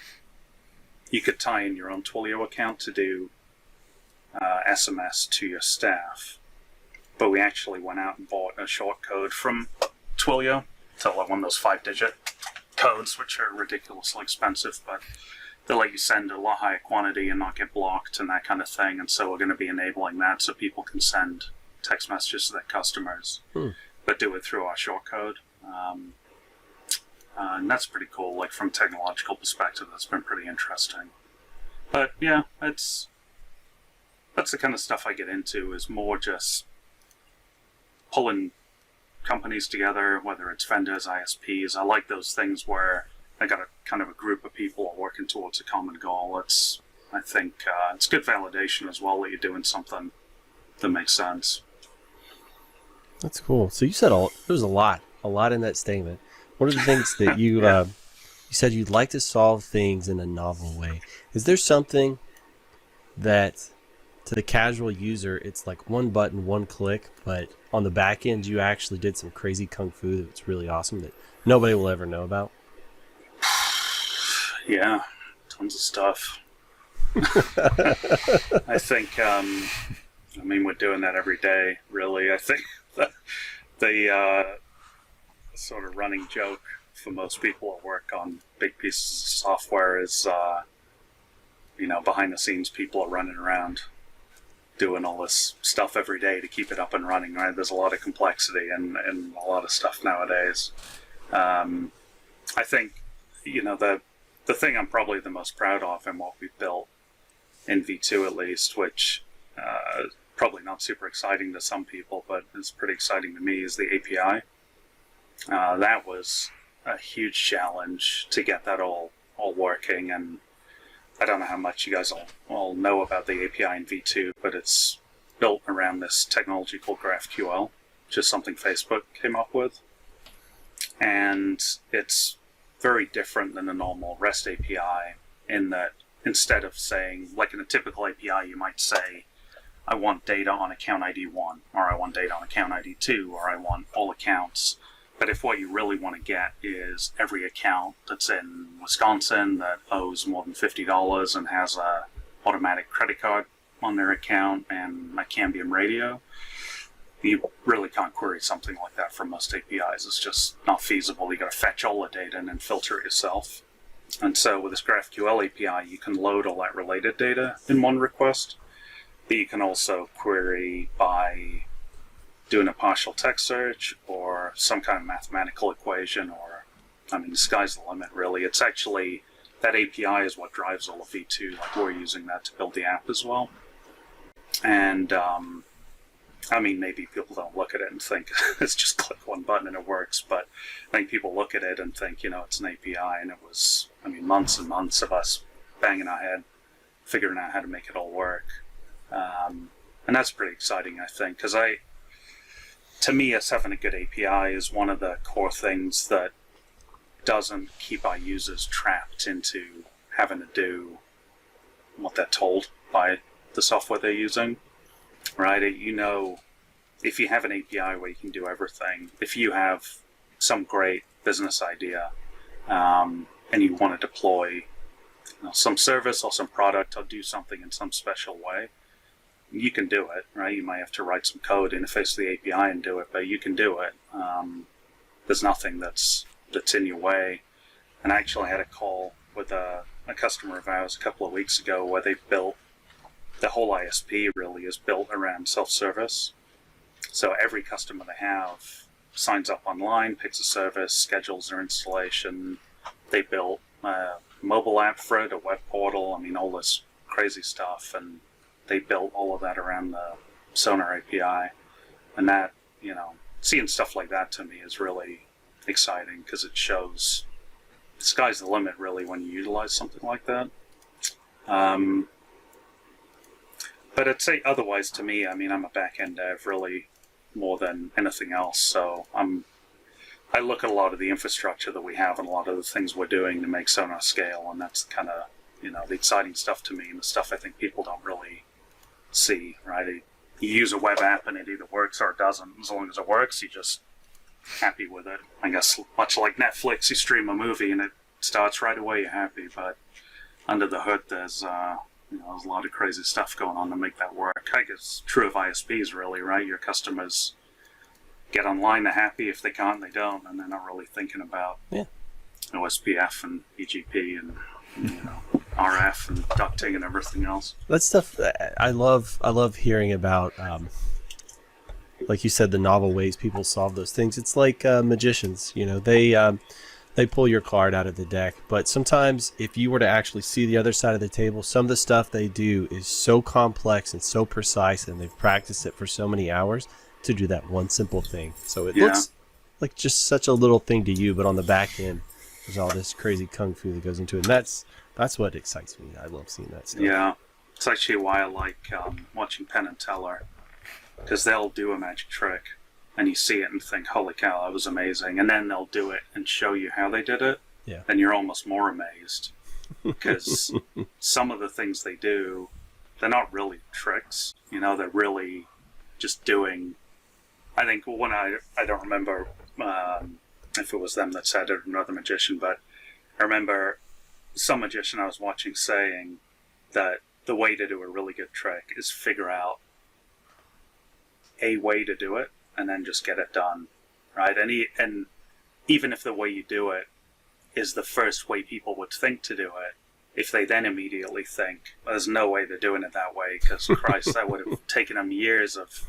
you could tie in your own Twilio account to do SMS to your staff, but we actually went out and bought a short code from Twilio, so like one of those 5-digit codes, which are ridiculously expensive, but they let you send a lot higher quantity and not get blocked and that kind of thing. And so we're going to be enabling that so people can send text messages to their customers, but do it through our short code. And that's pretty cool. Like from a technological perspective, that's been pretty interesting. But yeah, that's the kind of stuff I get into, is more just pulling companies together, whether it's vendors, ISPs. I like those things where I got a kind of a group of people working towards a common goal. I think it's good validation as well that you're doing something that makes sense. That's cool. So you said there's a lot in that statement. What are the things that you you said you'd like to solve things in a novel way? Is there something that to the casual user it's like one button, one click, but on the back end you actually did some crazy kung fu that's really awesome that nobody will ever know about? Yeah, tons of stuff. I think, we're doing that every day, really. I think the sort of running joke for most people at work on big pieces of software is, behind the scenes people are running around doing all this stuff every day to keep it up and running, right? There's a lot of complexity and a lot of stuff nowadays. I think, the thing I'm probably the most proud of in what we've built in V2 at least, which probably not super exciting to some people, but is pretty exciting to me, is the API. That was a huge challenge to get that all working, and I don't know how much you guys all know about the API in V2, but it's built around this technology called GraphQL, which is something Facebook came up with. And it's very different than a normal REST API in that instead of saying, like in a typical API, you might say, I want data on account ID 1, or I want data on account ID 2, or I want all accounts. But if what you really want to get is every account that's in Wisconsin that owes more than $50 and has a automatic credit card on their account and a Cambium radio, you really can't query something like that from most APIs. It's just not feasible. You got to fetch all the data and then filter it yourself. And so with this GraphQL API, you can load all that related data in one request, but you can also query by doing a partial text search or some kind of mathematical equation, or, the sky's the limit, really. It's actually, that API is what drives all of V2. Like, we're using that to build the app as well. And, maybe people don't look at it and think it's just click one button and it works, but I think people look at it and think, it's an API, and it was, months and months of us banging our head, figuring out how to make it all work. And that's pretty exciting, I think, because to me, us having a good API is one of the core things that doesn't keep our users trapped into having to do what they're told by the software they're using, right? If you have an API where you can do everything, if you have some great business idea and you want to deploy some service or some product or do something in some special way, you can do it, right? You might have to write some code, interface to the API and do it, but you can do it. There's nothing that's in your way. And I actually had a call with a customer of ours a couple of weeks ago where they built, the whole ISP really is built around self-service. So every customer they have signs up online, picks a service, schedules their installation. They built a mobile app for it, a web portal, all this crazy stuff. And they built all of that around the Sonar API. And that, seeing stuff like that to me is really exciting because it shows sky's the limit, really, when you utilize something like that. But I'd say otherwise, to me, I mean, I'm a back-end dev, really, more than anything else. So I look at a lot of the infrastructure that we have and a lot of the things we're doing to make Sonar scale, and that's kind of, the exciting stuff to me, and the stuff I think people don't really see, right? You use a web app and it either works or it doesn't. As long as it works, you're just happy with it. I guess much like Netflix, you stream a movie and it starts right away, you're happy, but under the hood there's there's a lot of crazy stuff going on to make that work. I guess true of ISPs, really, right? Your customers get online, they're happy. If they can't, they don't, and they're not really thinking about OSPF and BGP and RF and ducting and everything else. That stuff I love hearing about. Like you said, the novel ways people solve those things. It's like magicians. They pull your card out of the deck, but sometimes if you were to actually see the other side of the table, some of the stuff they do is so complex and so precise, and they've practiced it for so many hours to do that one simple thing. So it looks like just such a little thing to you, but on the back end, there's all this crazy kung fu that goes into it, and that's what excites me. I love seeing that stuff. Yeah, it's actually why I like watching Penn and Teller, because they'll do a magic trick, and you see it and think, holy cow, that was amazing. And then they'll do it and show you how they did it. Yeah. And you're almost more amazed. Because some of the things they do, they're not really tricks. They're really just doing... I think when I don't remember if it was them that said it or another magician, but I remember some magician I was watching saying that the way to do a really good trick is figure out a way to do it and then just get it done, right? And even if the way you do it is the first way people would think to do it, if they then immediately think, there's no way they're doing it that way, because Christ, that would have taken them years of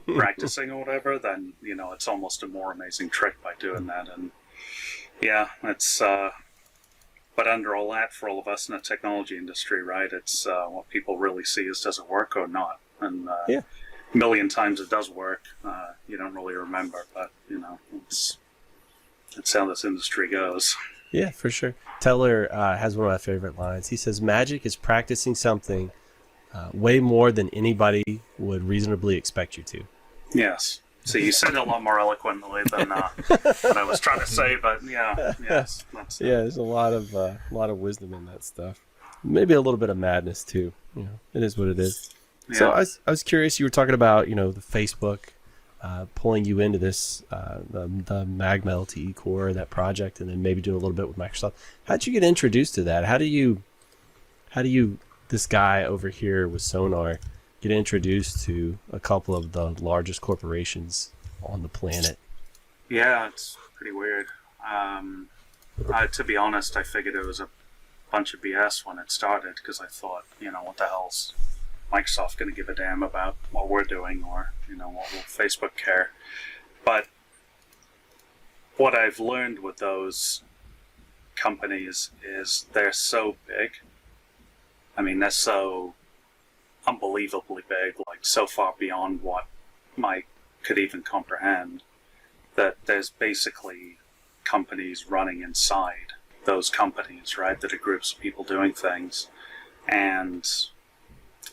practicing or whatever, then, it's almost a more amazing trick by doing that. And yeah, it's, but under all that, for all of us in the technology industry, right, it's what people really see is, does it work or not? And a million times it does work. You don't really remember, but, it's how this industry goes. Yeah, for sure. Teller has one of my favorite lines. He says, magic is practicing something way more than anybody would reasonably expect you to. Yes. So you said it a lot more eloquently than what I was trying to say, but yes. There's a lot of wisdom in that stuff. Maybe a little bit of madness too. It is what it is. Yeah. So I was curious. You were talking about the Facebook pulling you into this the Magma LTE Core, that project, and then maybe doing a little bit with Microsoft. How'd you get introduced to that? How do you this guy over here with Sonar get introduced to a couple of the largest corporations on the planet? Yeah, it's pretty weird. To be honest, I figured it was a bunch of BS when it started, because I thought, what the hell's Microsoft going to give a damn about what we're doing, or what will Facebook care? But what I've learned with those companies is they're so big. I mean, they're so unbelievably big, like so far beyond what I could even comprehend, that there's basically companies running inside those companies, right, that are groups of people doing things. And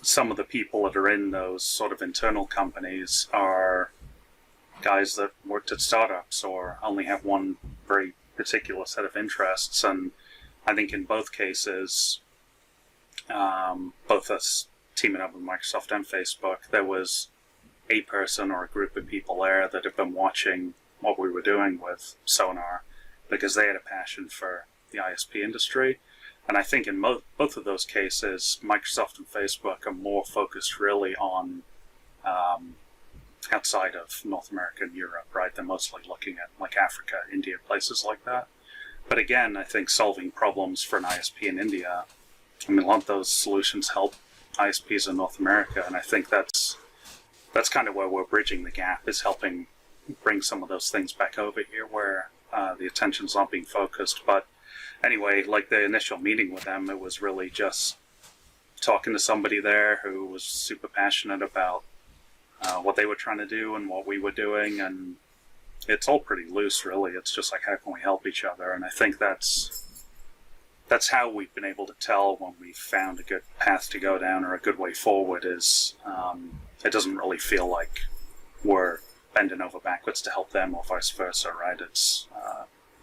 some of the people that are in those sort of internal companies are guys that worked at startups or only have one very particular set of interests. And I think in both cases, both us teaming up with Microsoft and Facebook, there was a person or a group of people there that have been watching what we were doing with Sonar because they had a passion for the ISP industry. And I think in both of those cases, Microsoft and Facebook are more focused really on outside of North America and Europe, right? They're mostly looking at like Africa, India, places like that. But again, I think solving problems for an ISP in India, I mean, a lot of those solutions help ISPs in North America, and I think that's kind of where we're bridging the gap, is helping bring some of those things back over here where the attention's not being focused. But anyway, like the initial meeting with them, it was really just talking to somebody there who was super passionate about what they were trying to do and what we were doing, and it's all pretty loose, really. It's just like, how can we help each other? And I think that's that's how we've been able to tell when we've found a good path to go down or a good way forward is it doesn't really feel like we're bending over backwards to help them or vice versa, right? It's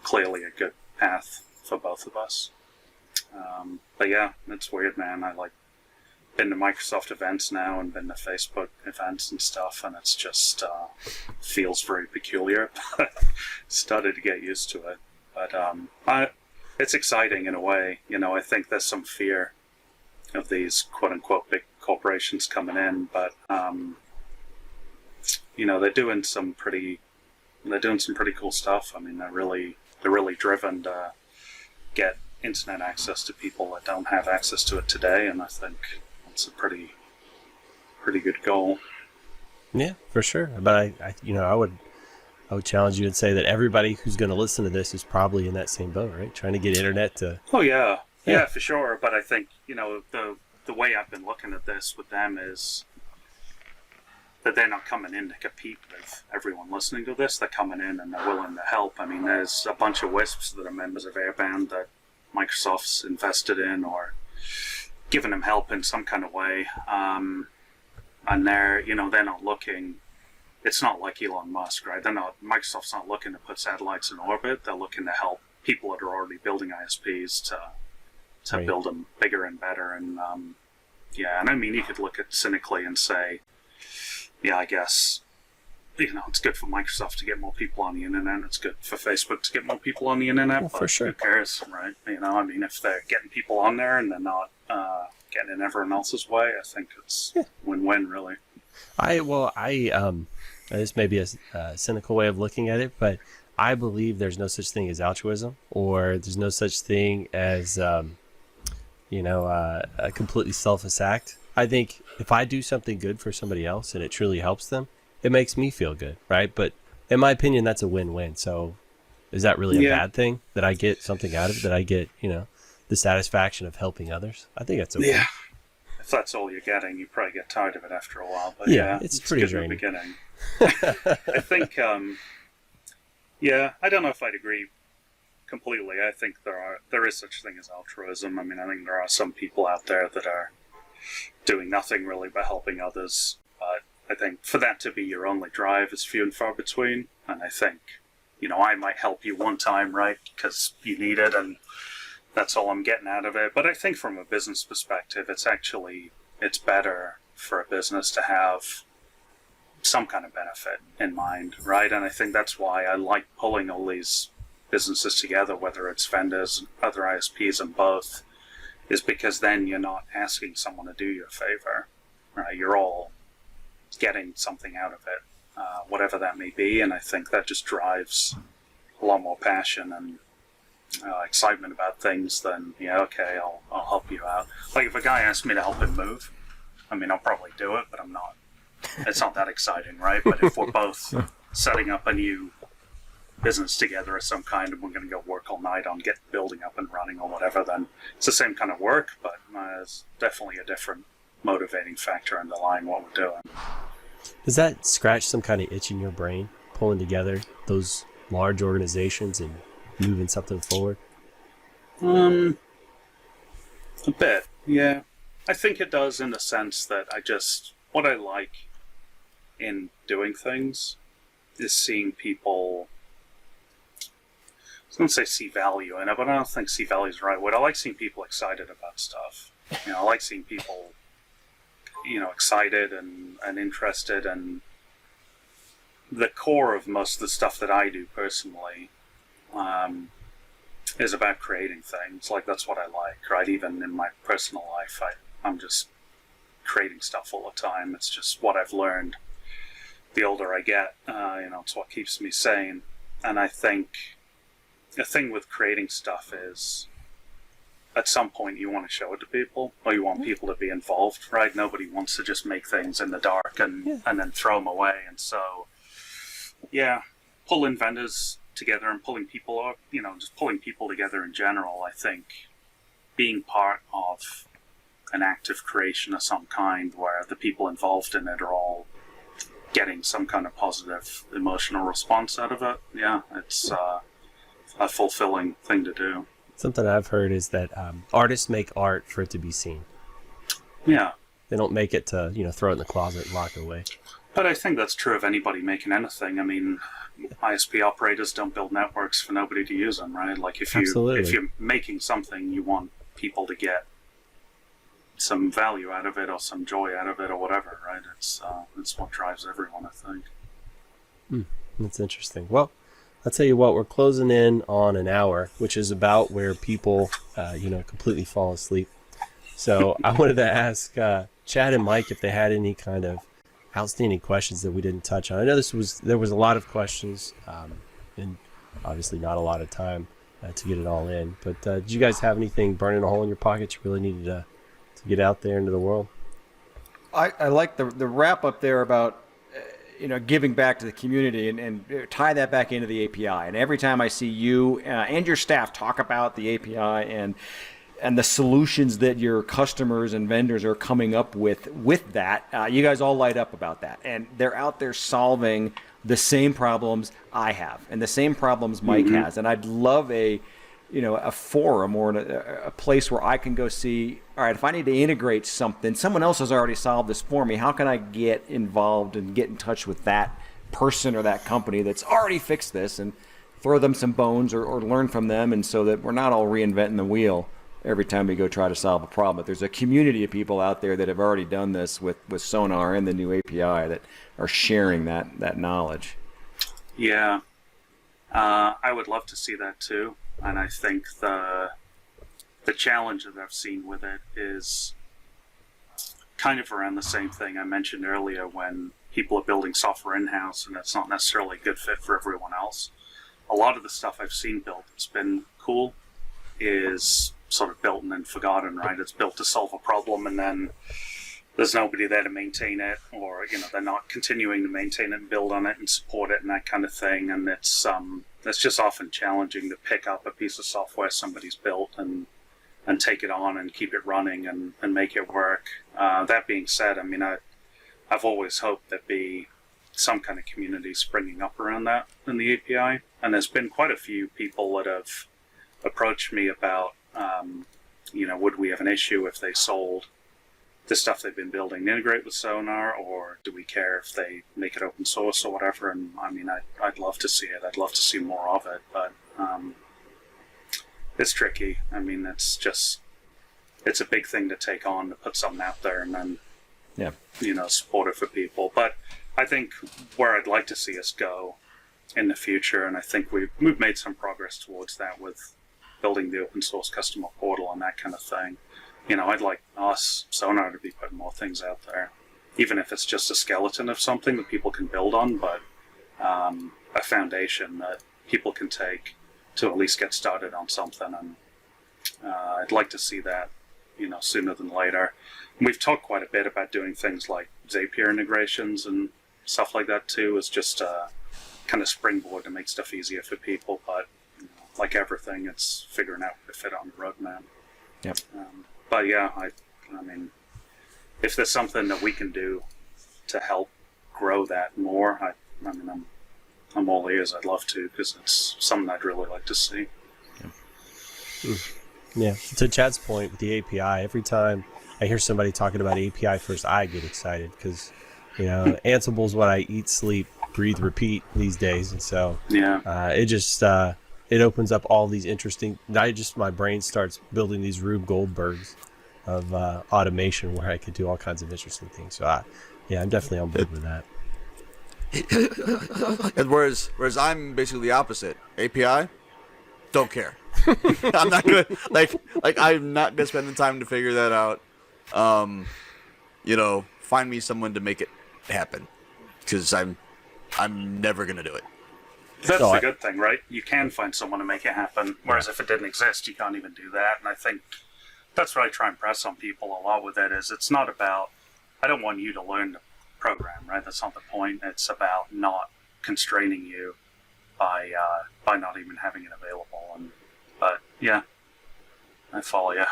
clearly a good path for both of us. But yeah, it's weird, man. I like been to Microsoft events now and been to Facebook events and stuff, and it's just feels very peculiar. Started to get used to it, but it's exciting in a way. You know, I think there's some fear of these quote unquote big corporations coming in, but you know, they're doing some pretty cool stuff. I mean, they're really driven to get internet access to people that don't have access to it today, and I think it's a pretty good goal. Yeah, for sure. But I would challenge you and say that everybody who's going to listen to this is probably in that same boat, right? Trying to get internet to. Oh yeah, for sure. But I think, you know, the way I've been looking at this with them is that they're not coming in to compete with everyone listening to this. They're coming in and they're willing to help. I mean, there's a bunch of WISPs that are members of Airband that Microsoft's invested in or given them help in some kind of way. And they're not looking, it's not like Elon Musk, right? Microsoft's not looking to put satellites in orbit. They're looking to help people that are already building ISPs to Right. build them bigger and better. And and I mean, you could look at it cynically and say, yeah, I guess, you know, it's good for Microsoft to get more people on the internet. It's good for Facebook to get more people on the internet. Well, but for sure. Who cares, right? You know, I mean, if they're getting people on there and they're not getting in everyone else's way, I think it's win-win, really. This may be a cynical way of looking at it, but I believe there's no such thing as altruism, or there's no such thing as, a completely selfless act. I think if I do something good for somebody else and it truly helps them, it makes me feel good, right? But in my opinion, that's a win-win. So is that really a bad thing that I get something out of it, that I get, the satisfaction of helping others? I think that's okay. Yeah. If that's all you're getting, you probably get tired of it after a while. But it's pretty good in the draining. beginning. I think, I don't know if I'd agree completely. I think there is such a thing as altruism. I mean, I think there are some people out there that are doing nothing really but helping others. But I think for that to be your only drive is few and far between. And I think, I might help you one time, right, because you need it, and that's all I'm getting out of it. But I think from a business perspective, it's better for a business to have some kind of benefit in mind, right? And I think that's why I like pulling all these businesses together, whether it's vendors, other ISPs, and both, is because then you're not asking someone to do you a favor, right? You're all getting something out of it, whatever that may be. And I think that just drives a lot more passion and excitement about things than, I'll help you out. Like if a guy asks me to help him move, I mean, I'll probably do it, but it's not that exciting, right? But if we're both setting up a new business together of some kind and we're going to go work all night on getting building up and running or whatever, then it's the same kind of work, but there's definitely a different motivating factor underlying what we're doing. Does that scratch some kind of itch in your brain, pulling together those large organizations and moving something forward? A bit, yeah. I think it does, in the sense that what I like in doing things is seeing people, I was going to say see value in it, but I don't think see value is the right word. I like seeing people excited about stuff. I like seeing people, excited and interested, and the core of most of the stuff that I do personally is about creating things. Like, that's what I like, right? Even in my personal life, I'm just creating stuff all the time. It's just what I've learned the older I get. It's what keeps me sane. And I think the thing with creating stuff is, at some point you want to show it to people, or you want people to be involved, right? Nobody wants to just make things in the dark and then throw them away. And so, pulling vendors together and pulling people up, just pulling people together in general, I think being part of an active creation of some kind where the people involved in it are all getting some kind of positive emotional response out of it, it's a fulfilling thing to do. Something I've heard is that artists make art for it to be seen. Yeah. They don't make it to, throw it in the closet and lock it away. But I think that's true of anybody making anything. I mean, ISP operators don't build networks for nobody to use them, right? Like if you're making something, you want people to get some value out of it or some joy out of it or whatever, right? It's what drives everyone, I think. That's interesting. Well, I'll tell you what, we're closing in on an hour, which is about where people, completely fall asleep. So I wanted to ask Chad and Mike if they had any kind of outstanding questions that we didn't touch on. I know there was a lot of questions, and obviously not a lot of time to get it all in. But did you guys have anything burning a hole in your pocket you really needed to get out there into the world? I like the wrap up there about giving back to the community and tie that back into the API. And every time I see you and your staff talk about the API and the solutions that your customers and vendors are coming up with that, you guys all light up about that. And they're out there solving the same problems I have and the same problems Mike has. And I'd love a forum or a place where I can go see, all right, if I need to integrate something, someone else has already solved this for me. How can I get involved and get in touch with that person or that company that's already fixed this and throw them some bones or learn from them, and so that we're not all reinventing the wheel every time we go try to solve a problem. But there's a community of people out there that have already done this with Sonar and the new API that are sharing that knowledge. Yeah. I would love to see that too. And I think the challenge that I've seen with it is kind of around the same thing I mentioned earlier, when people are building software in-house and it's not necessarily a good fit for everyone else. A lot of the stuff I've seen built that's been cool is sort of built and then forgotten, right? It's built to solve a problem and then there's nobody there to maintain it, or they're not continuing to maintain it and build on it and support it and that kind of thing. And it's just often challenging to pick up a piece of software somebody's built and take it on and keep it running and make it work. That being said, I mean, I've always hoped there'd be some kind of community springing up around that in the API, and there's been quite a few people that have approached me about would we have an issue if they sold the stuff they've been building to integrate with Sonar, or do we care if they make it open source or whatever? And I mean, I'd love to see it. I'd love to see more of it, but it's tricky. I mean, it's a big thing to take on, to put something out there and then, support it for people. But I think where I'd like to see us go in the future, and I think we've made some progress towards that with building the open source customer portal and that kind of thing. I'd like us, Sonar, to be putting more things out there, even if it's just a skeleton of something that people can build on, but a foundation that people can take to at least get started on something. And I'd like to see that, sooner than later. And we've talked quite a bit about doing things like Zapier integrations and stuff like that too, as just a kind of springboard to make stuff easier for people. But like everything, it's figuring out where to fit on the roadmap. Yep. But yeah, I mean, if there's something that we can do to help grow that more, I'm all ears. I'd love to, because it's something I'd really like to see. Yeah. To Chad's point with the API, every time I hear somebody talking about API first, I get excited because, Ansible is what I eat, sleep, breathe, repeat these days, and so it just it opens up all these interesting. My brain starts building these Rube Goldbergs of automation where I could do all kinds of interesting things. So I'm definitely on board with that. And whereas I'm basically the opposite. API, don't care. I'm not gonna I'm not gonna spend the time to figure that out. Find me someone to make it happen, because I'm never gonna do it. That's the good thing, right? You can find someone to make it happen, whereas if it didn't exist, you can't even do that. And I think that's what I try and press on people a lot with it, is it's not about, I don't want you to learn to program, right? That's not the point. It's about not constraining you by not even having it available. But yeah, I follow you.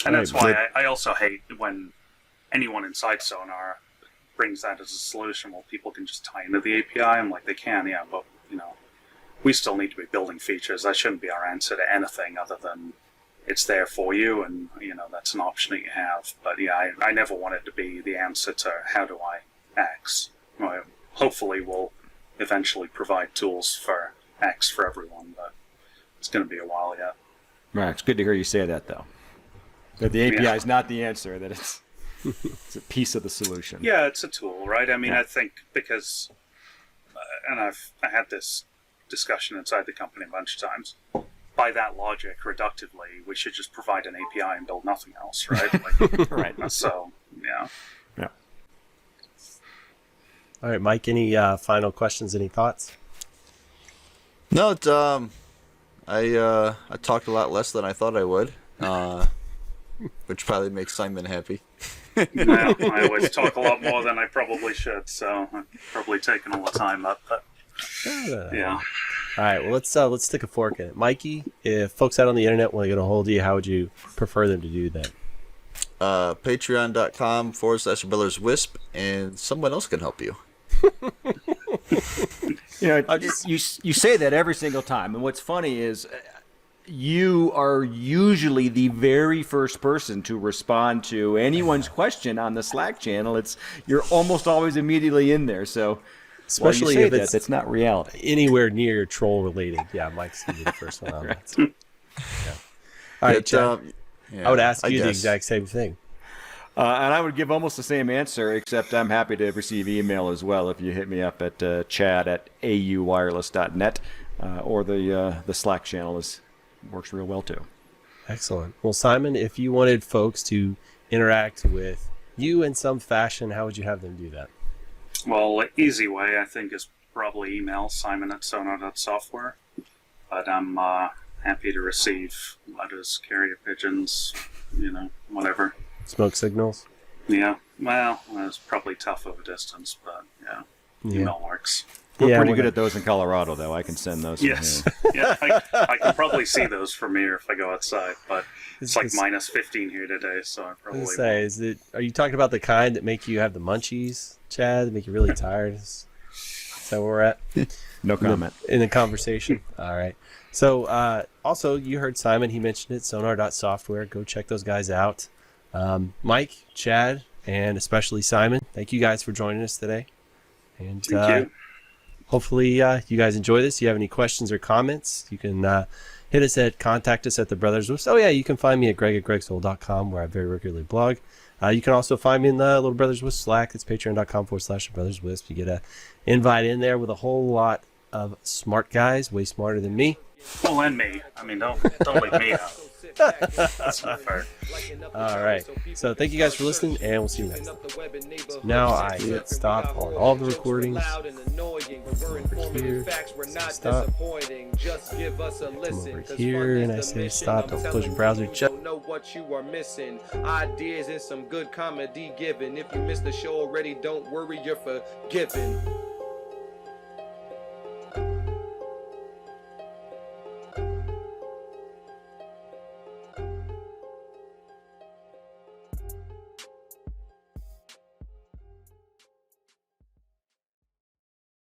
And that's why I also hate when anyone inside Sonar brings that as a solution. Well, people can just tie into the API. I'm like, they can, yeah, but we still need to be building features. That shouldn't be our answer to anything other than it's there for you, and that's an option that you have. But yeah, I never want it to be the answer to how do I X. Well, hopefully we'll eventually provide tools for X for everyone, but it's going to be a while yet. Right. It's good to hear you say that, though. That the API is not the answer, that it's a piece of the solution. Yeah, it's a tool, right? I mean, Yeah. I think because, and I had this discussion inside the company a bunch of times. By that logic, reductively, we should just provide an API and build nothing else, right? Like, Right. So, yeah. Yeah. All right, Mike, any final questions, any thoughts? No, I talked a lot less than I thought I would, which probably makes Simon happy. Well, I always talk a lot more than I probably should, so I'm probably taking all the time up, but yeah. All right, well, let's stick a fork in it. Mikey, if folks out on the internet want to get a hold of you, how would you prefer them to do that? Patreon.com/BrothersWisp, and someone else can help you. You say that every single time, and what's funny is you are usually the very first person to respond to anyone's question on the Slack channel. You're almost always immediately in there, so Especially while you if say it's that's not reality. anywhere near troll related. Yeah, Mike's gonna be the first one on that. So, yeah. All right, But, Chad, yeah, I would ask I you the guess. exact same thing. And I would give almost the same answer, except I'm happy to receive email as well if you hit me up at chad@auwireless.net, or the Slack channel works real well too. Excellent. Well, Simon, if you wanted folks to interact with you in some fashion, how would you have them do that? Well, the easy way, I think, is probably email simon@sonar.software. But I'm happy to receive letters, carrier pigeons, whatever. Smoke signals? Yeah, well, it's probably tough over distance, but yeah, email works. We're Yeah, pretty we're good not- at those in Colorado, though. I can send those. from Yes, here. yeah, I can probably see those from here if I go outside, but it's like It's- minus 15 here today, so I I probably was gonna say, are you talking about the kind that make you have the munchies, Chad, that make you really tired? Is that where we're at? No comment. In the conversation. All right. So also, you heard Simon. He mentioned it, sonar.software. Go check those guys out. Mike, Chad, and especially Simon, thank you guys for joining us today. And Thank you. hopefully you guys enjoy this. If you have any questions or comments, you can hit us contact us at the Brothers Wisp. Oh, yeah, you can find me at greg@gregsoul.com, where I very regularly blog. You can also find me in the Little Brothers Wisp Slack. It's patreon.com/Brothers Wisp. You get an invite in there with a whole lot of smart guys, way smarter than me. Well, and me. I mean, don't leave me out. That's not fair. All right. So thank you guys for listening, and we'll see you next time. So now I hit stop on all the recordings. Here, stop. Come over here, and I say stop. Don't close your browser. Just Know what you are missing. Ideas and some good comedy given. If you missed the show already, don't worry, you're forgiven.